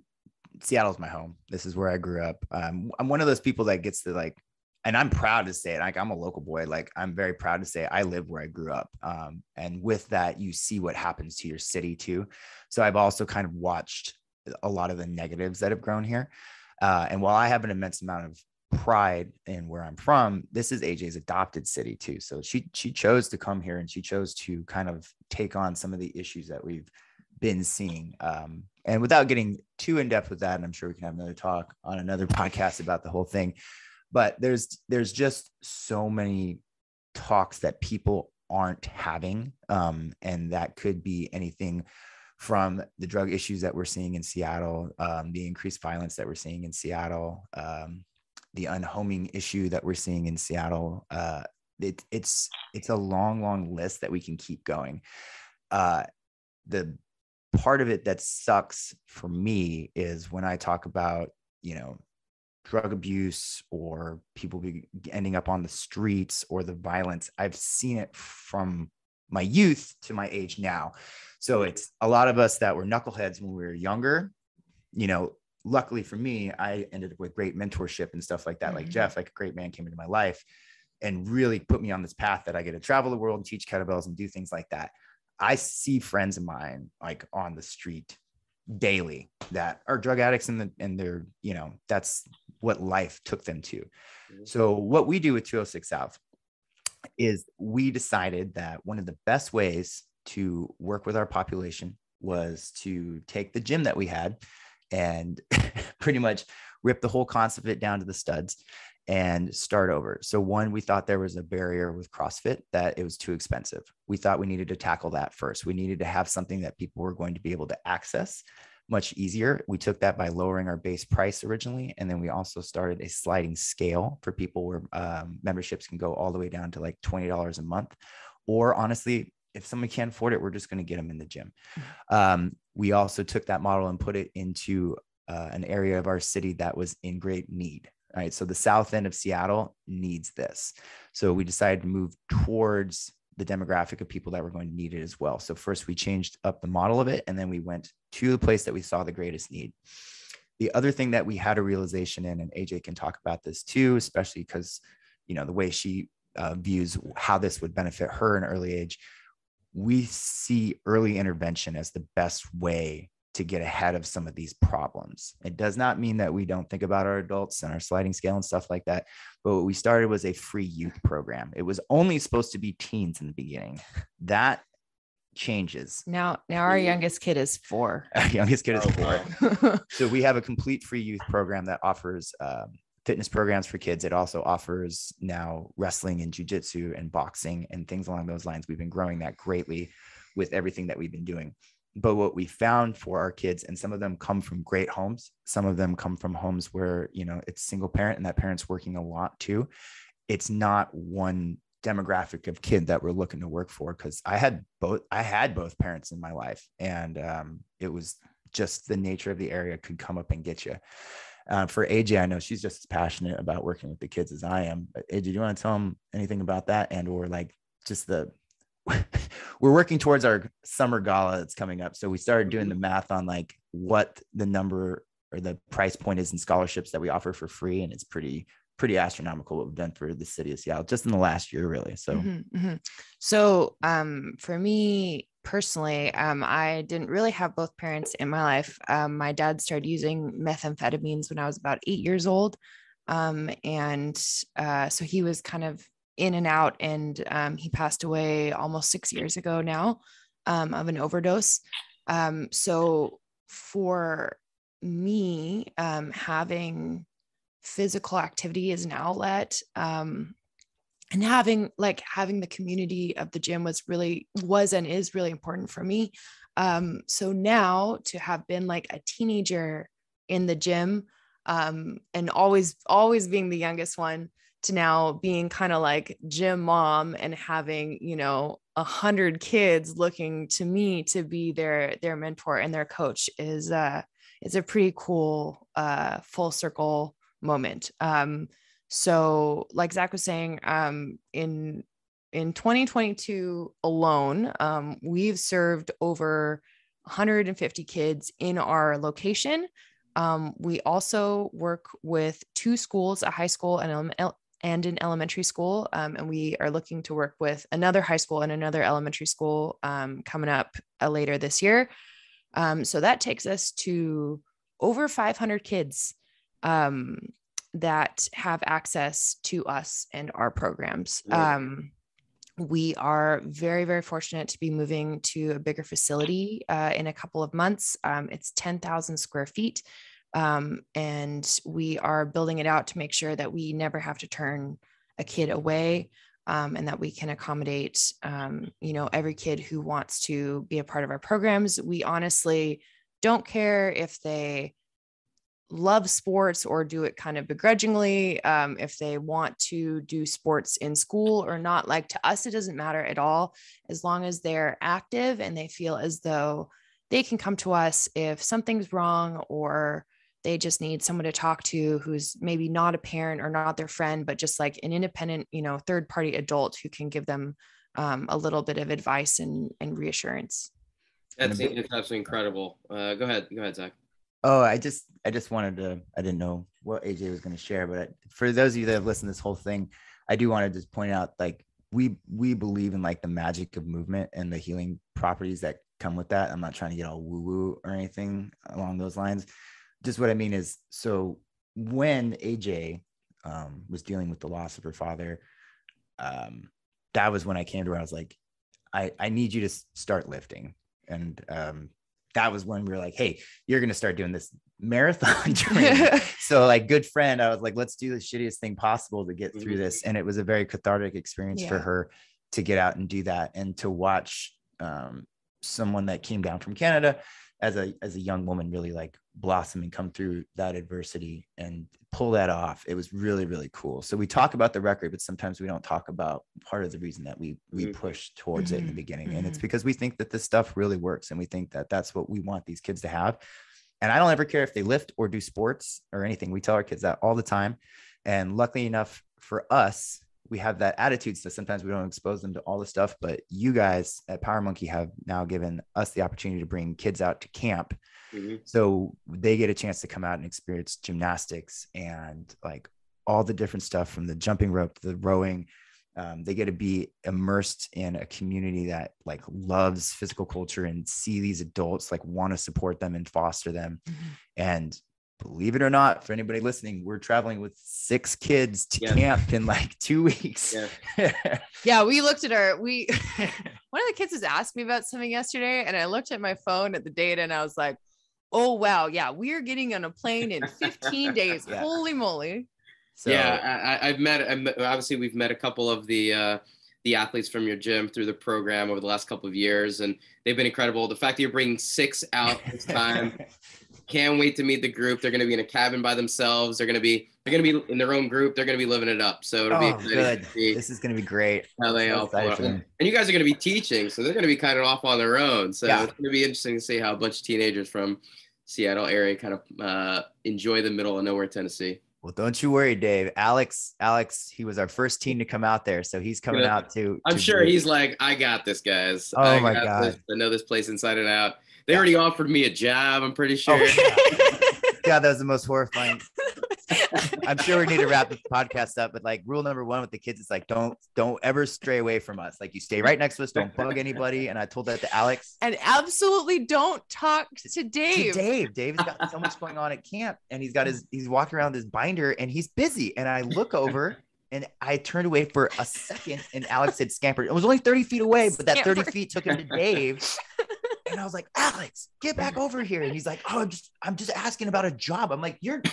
B: Seattle's my home. This is where I grew up. I'm one of those people that gets to like, and I'm proud to say it. Like, I'm a local boy. Like, I'm very proud to say I live where I grew up. And with that, you see what happens to your city too. So I've also kind of watched a lot of the negatives that have grown here. And while I have an immense amount of pride in where I'm from, this is AJ's adopted city too. So she chose to come here, and she chose to kind of take on some of the issues that we've been seeing. And without getting too in depth with that, and I'm sure we can have another talk on another podcast about the whole thing, but there's just so many talks that people aren't having. And that could be anything from the drug issues that we're seeing in Seattle, the increased violence that we're seeing in Seattle, the unhoming issue that we're seeing in Seattle. It's a long list that we can keep going. The part of it that sucks for me is when I talk about, drug abuse or people ending up on the streets or the violence. I've seen it from my youth to my age now. So it's a lot of us that were knuckleheads when we were younger. Luckily for me, I ended up with great mentorship and stuff like that. Like Jeff, like a great man, came into my life and really put me on this path that I get to travel the world and teach kettlebells and do things like that. I see friends of mine like on the street daily that are drug addicts, and they're, that's what life took them to. So what we do with 206 South is we decided that one of the best ways to work with our population was to take the gym that we had and pretty much rip the whole concept of it down to the studs and start over. So one, we thought there was a barrier with CrossFit, that it was too expensive. We thought we needed to tackle that first. We needed to have something that people were going to be able to access much easier. We took that by lowering our base price originally. And then we also started a sliding scale for people where memberships can go all the way down to like $20 a month. Or honestly, if someone can't afford it, we're just going to get them in the gym. We also took that model and put it into an area of our city that was in great need. Right. So the south end of Seattle needs this. So we decided to move towards the demographic of people that were going to need it as well. So first we changed up the model of it, and then we went to the place that we saw the greatest need. The other thing that we had a realization in, and AJ can talk about this too, especially because, the way she views how this would benefit her in early age, we see early intervention as the best way to get ahead of some of these problems. It does not mean that we don't think about our adults and our sliding scale and stuff like that. But what we started was a free youth program. It was only supposed to be teens in the beginning. That changes.
C: Now our youngest kid is 4.
B: Our youngest kid is 4. So we have a complete free youth program that offers fitness programs for kids. It also offers now wrestling and jujitsu and boxing and things along those lines. We've been growing that greatly with everything that we've been doing. But what we found for our kids, and some of them come from great homes, some of them come from homes where, it's single parent and that parent's working a lot too. It's not one demographic of kid that we're looking to work for, because I had both parents in my life, and it was just the nature of the area could come up and get you. For AJ, I know she's just as passionate about working with the kids as I am. But AJ, do you want to tell them anything about that, and or like just we're working towards our summer gala that's coming up. So we started doing the math on like what the number or the price point is in scholarships that we offer for free. And it's pretty astronomical what we've done for the city of Seattle just in the last year, really. So,
C: So for me personally, I didn't really have both parents in my life. My dad started using methamphetamines when I was about 8 years old. So he was kind of in and out, and he passed away almost 6 years ago now of an overdose. So for me, having physical activity as an outlet and having the community of the gym was and is really important for me. So now to have been like a teenager in the gym, and always being the youngest one, to now being kind of like gym mom and having, 100 kids looking to me to be their mentor and their coach is a pretty cool full circle moment. So like Zach was saying, in 2022 alone, we've served over 150 kids in our location. We also work with 2 schools, a high school and an elementary school. And we are looking to work with another high school and another elementary school coming up later this year. So that takes us to over 500 kids that have access to us and our programs. We are very, very fortunate to be moving to a bigger facility in a couple of months. It's 10,000 square feet. And we are building it out to make sure that we never have to turn a kid away, and that we can accommodate, every kid who wants to be a part of our programs. We honestly don't care if they love sports or do it kind of begrudgingly, if they want to do sports in school or not. Like, to us, it doesn't matter at all, as long as they're active and they feel as though they can come to us if something's wrong, or they just need someone to talk to who's maybe not a parent or not their friend, but just like an independent, third party adult who can give them a little bit of advice and reassurance.
A: It's absolutely incredible. Go ahead, Zach.
B: Oh, I just wanted to, I didn't know what AJ was going to share, but for those of you that have listened to this whole thing, I do want to just point out, like, we believe in like the magic of movement and the healing properties that come with that. I'm not trying to get all woo woo or anything along those lines. Just what I mean is, so when AJ was dealing with the loss of her father, that was when I came to her. I was like, I need you to start lifting. And that was when we were like, hey, you're going to start doing this marathon training. So like, good friend, I was like, let's do the shittiest thing possible to get through this. And it was a very cathartic experience for her to get out and do that, and to watch someone that came down from Canada as a young woman really like blossom and come through that adversity and pull that off. It was really, really cool. So we talk about the record, but sometimes we don't talk about part of the reason that we push towards it in the beginning. And it's because we think that this stuff really works, and we think that that's what we want these kids to have. And I don't ever care if they lift or do sports or anything. We tell our kids that all the time. And luckily enough for us, we have that attitude. So sometimes we don't expose them to all the stuff, but you guys at Power Monkey have now given us the opportunity to bring kids out to camp. So they get a chance to come out and experience gymnastics and like all the different stuff, from the jumping rope to the rowing. They get to be immersed in a community that like loves physical culture and see these adults like want to support them and foster them. And believe it or not, for anybody listening, we're traveling with 6 kids to camp in like 2 weeks.
C: We looked at one of the kids was asking me about something yesterday, and I looked at my phone at the data and I was like, oh wow, we are getting on a plane in 15 days. Holy moly.
A: So I've obviously we've met a couple of the athletes from your gym through the program over the last couple of years, and they've been incredible. The fact that you're bringing 6 out this time, can't wait to meet the group. They're going to be in a cabin by themselves. They're going to be in their own group. They're going to be living it up. So it'll be exciting to see.
B: This is going to be great.
A: How they all pull up. And you guys are going to be teaching, so they're going to be kind of off on their own. So it's going to be interesting to see how a bunch of teenagers from Seattle area kind of enjoy the middle of nowhere, Tennessee.
B: Well, don't you worry, Dave. Alex, he was our first teen to come out there, so he's coming out too.
A: I'm sure he's like, I got this, guys.
B: Oh my God.
A: I know this place inside and out. They already offered me a job, I'm pretty sure.
B: God, that was the most horrifying. I'm sure we need to wrap this podcast up, but like rule number 1 with the kids is like, don't ever stray away from us. Like, you stay right next to us. Don't bug anybody. And I told that to Alex.
C: And absolutely don't talk to Dave.
B: Dave's got so much going on at camp, and he's walking around with his binder and he's busy. And I look over and I turned away for a second, and Alex had scampered. It was only 30 feet away, but that 30 feet took him to Dave. And I was like, Alex, get back over here. And he's like, oh, I'm just asking about a job. I'm like, you're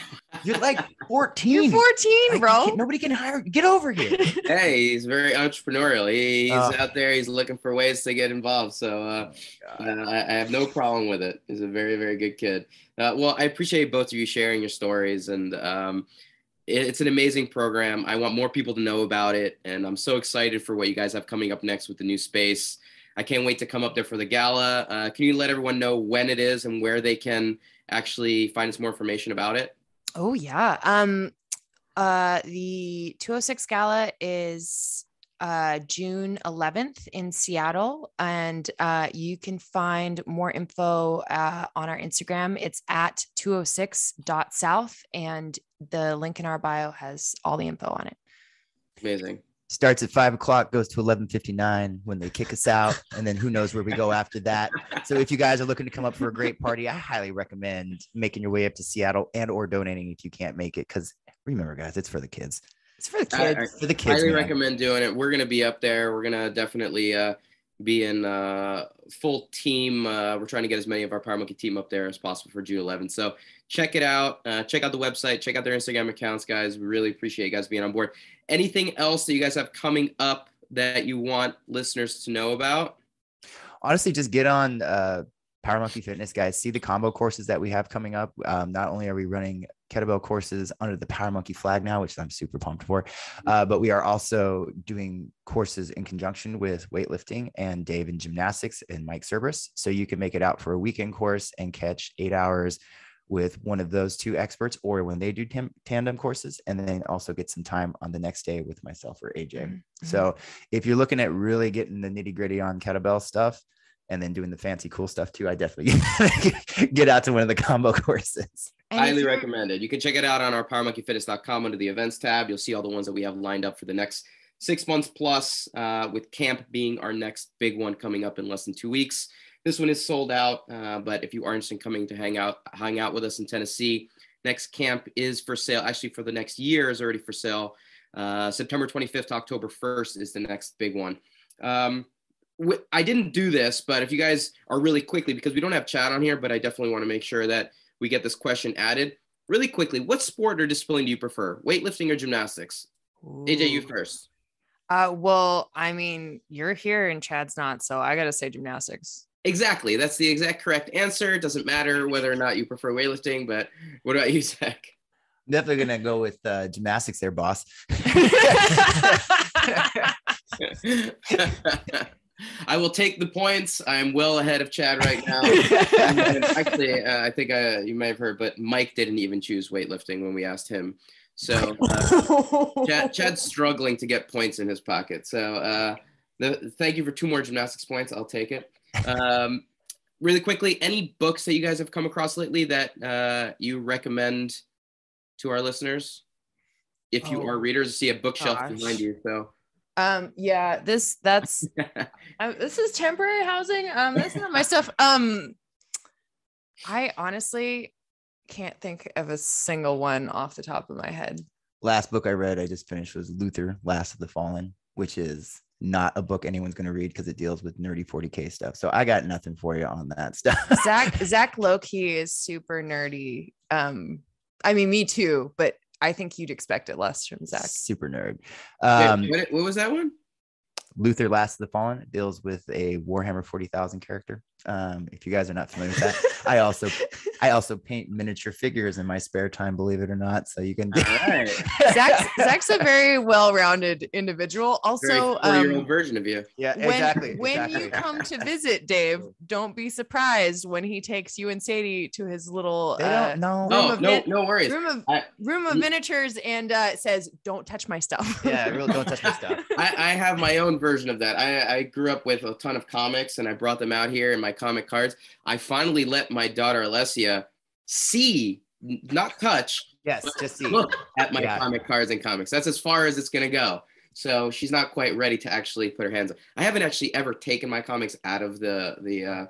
B: like 14.
C: You're 14,
B: like,
C: bro.
B: Nobody can hire. Get over here.
A: Hey, he's very entrepreneurial. He's out there. He's looking for ways to get involved. So I have no problem with it. He's a very, very good kid. Well, I appreciate both of you sharing your stories, and it's an amazing program. I want more people to know about it, and I'm so excited for what you guys have coming up next with the new space. I can't wait to come up there for the gala. Can you let everyone know when it is and where they can actually find some more information about it?
C: Oh, yeah. The 206 Gala is June 11th in Seattle, and you can find more info on our Instagram. It's at 206.south, and the link in our bio has all the info on it.
A: Amazing.
B: Starts at 5:00, goes to 11:59 when they kick us out, and then who knows where we go after that. So if you guys are looking to come up for a great party, I highly recommend making your way up to Seattle and or donating if you can't make it, because remember, guys, it's for the kids.
C: It's for the kids.
B: For the kids.
A: Highly recommend doing it. We're going to be up there. We're going to definitely be in full team. We're trying to get as many of our Power Monkey team up there as possible for June 11th. So check it out. Check out the website. Check out their Instagram accounts, guys. We really appreciate you guys being on board. Anything else that you guys have coming up that you want listeners to know about?
B: Honestly, just get on Power Monkey Fitness, guys. See the combo courses that we have coming up. Not only are we running kettlebell courses under the Power Monkey flag now, which I'm super pumped for, but we are also doing courses in conjunction with weightlifting and Dave in gymnastics and Mike Cerberus. So you can make it out for a weekend course and catch 8 hours with one of those two experts, or when they do tandem courses, and then also get some time on the next day with myself or AJ. Mm-hmm. So if you're looking at really getting the nitty gritty on kettlebell stuff, and then doing the fancy cool stuff too, I definitely get out to one of the combo courses.
A: Highly recommended. You can check it out on our powermonkeyfitness.com under the events tab. You'll see all the ones that we have lined up for the next 6 months plus, with camp being our next big one coming up in less than 2 weeks. This one is sold out, but if you are interested in coming to hang out with us in Tennessee, next camp is for sale. Actually, for the next year is already for sale. September 25th to October 1st is the next big one. I didn't do this, but if you guys are really quickly, because we don't have chat on here, but I definitely want to make sure that we get this question added really quickly. What sport or discipline do you prefer? Weightlifting or gymnastics? Ooh. AJ, you first.
C: Well, I mean, you're here and Chad's not, so I got to say gymnastics.
A: Exactly. That's the exact correct answer. It doesn't matter whether or not you prefer weightlifting, but what about you, Zach?
B: Definitely going to go with gymnastics there, boss.
A: I will take the points. I'm well ahead of Chad right now. Actually, I think you may have heard, but Mike didn't even choose weightlifting when we asked him. So Chad's struggling to get points in his pocket. So thank you for 2 more gymnastics points. I'll take it. Really quickly, any books that you guys have come across lately that you recommend to our listeners? If you are readers, see a bookshelf behind you. So.
C: Yeah, this is temporary housing. That's not my stuff. I honestly can't think of a single one off the top of my head.
B: Last book I read, I just finished, was Luther, Last of the Fallen, which is not a book anyone's going to read because it deals with nerdy 40K stuff. So I got nothing for you on that stuff.
C: Zach low-key is super nerdy. I mean, me too, but I think you'd expect it less from Zach.
B: Super nerd.
A: What was that one?
B: Luther, Last of the Fallen. It deals with a Warhammer 40,000 character. If you guys are not familiar with that, I also paint miniature figures in my spare time, believe it or not. So you can.
A: Right.
C: Zach's a very well-rounded individual. Also,
A: your own version of you.
B: Yeah, exactly.
C: When you come to visit Dave, don't be surprised when he takes you and Sadie to his little
A: no worries.
C: Room of miniatures and says, "Don't touch my stuff."
B: Yeah, really, don't touch my stuff.
A: I have my own version of that. I grew up with a ton of comics, and I brought them out here in my comic cards. I finally let my daughter Alessia see, not touch,
B: just see,
A: look at my comic cards and comics. That's as far as it's gonna go. So she's not quite ready to actually put her hands on. I haven't actually ever taken my comics out of the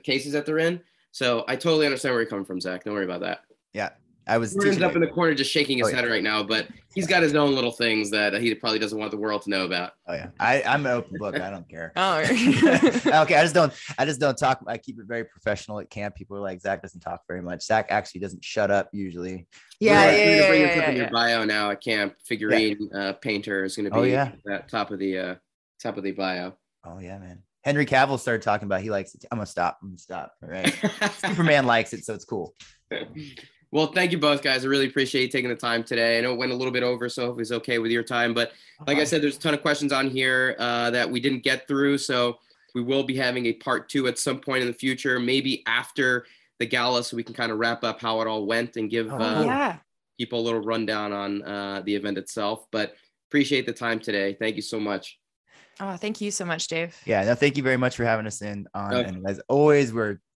A: cases that they're in. So I totally understand where you're coming from, Zach. Don't worry about that.
B: Yeah. I was
A: Jordan's
B: teaching
A: up in the corner just shaking his
B: Oh, yeah.
A: head right now, but he's got his own little things that he probably doesn't want the world to know about.
B: Oh yeah, I'm an open book. I don't care.
C: Oh,
B: Okay. I just don't talk. I keep it very professional at camp. People are like, Zach doesn't talk very much. Zach actually doesn't shut up usually.
C: yeah,
A: You're bringing stuff in
C: yeah.
A: your bio now at camp. Figurine painter is going to be at top of the bio.
B: Oh yeah, man. Henry Cavill started talking about he likes it. I'm gonna stop. All right. Superman likes it, so it's cool.
A: Well, thank you both, guys. I really appreciate you taking the time today. I know it went a little bit over, so hopefully it's okay with your time. But like I said, there's a ton of questions on here that we didn't get through. So we will be having a part 2 at some point in the future, maybe after the gala, so we can kind of wrap up how it all went and give people a little rundown on the event itself. But appreciate the time today. Thank you so much.
C: Oh, thank you so much, Dave.
B: Yeah, no, thank you very much for having us in on. Okay. And as always,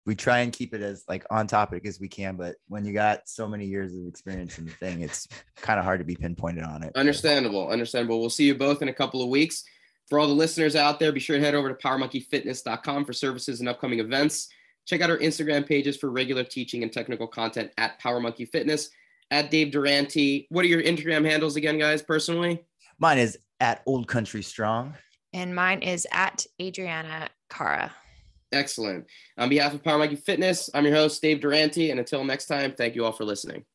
B: we try and keep it as like on topic as we can, but when you got so many years of experience in the thing, it's kind of hard to be pinpointed on it.
A: Understandable. We'll see you both in a couple of weeks. For all the listeners out there, be sure to head over to powermonkeyfitness.com for services and upcoming events. Check out our Instagram pages for regular teaching and technical content at Power Monkey Fitness, at Dave Durante. What are your Instagram handles again, guys, personally?
B: Mine is at Old Country Strong.
C: And mine is at Adriana Cara.
A: Excellent. On behalf of Power Monkey Fitness, I'm your host, Dave Durante. And until next time, thank you all for listening.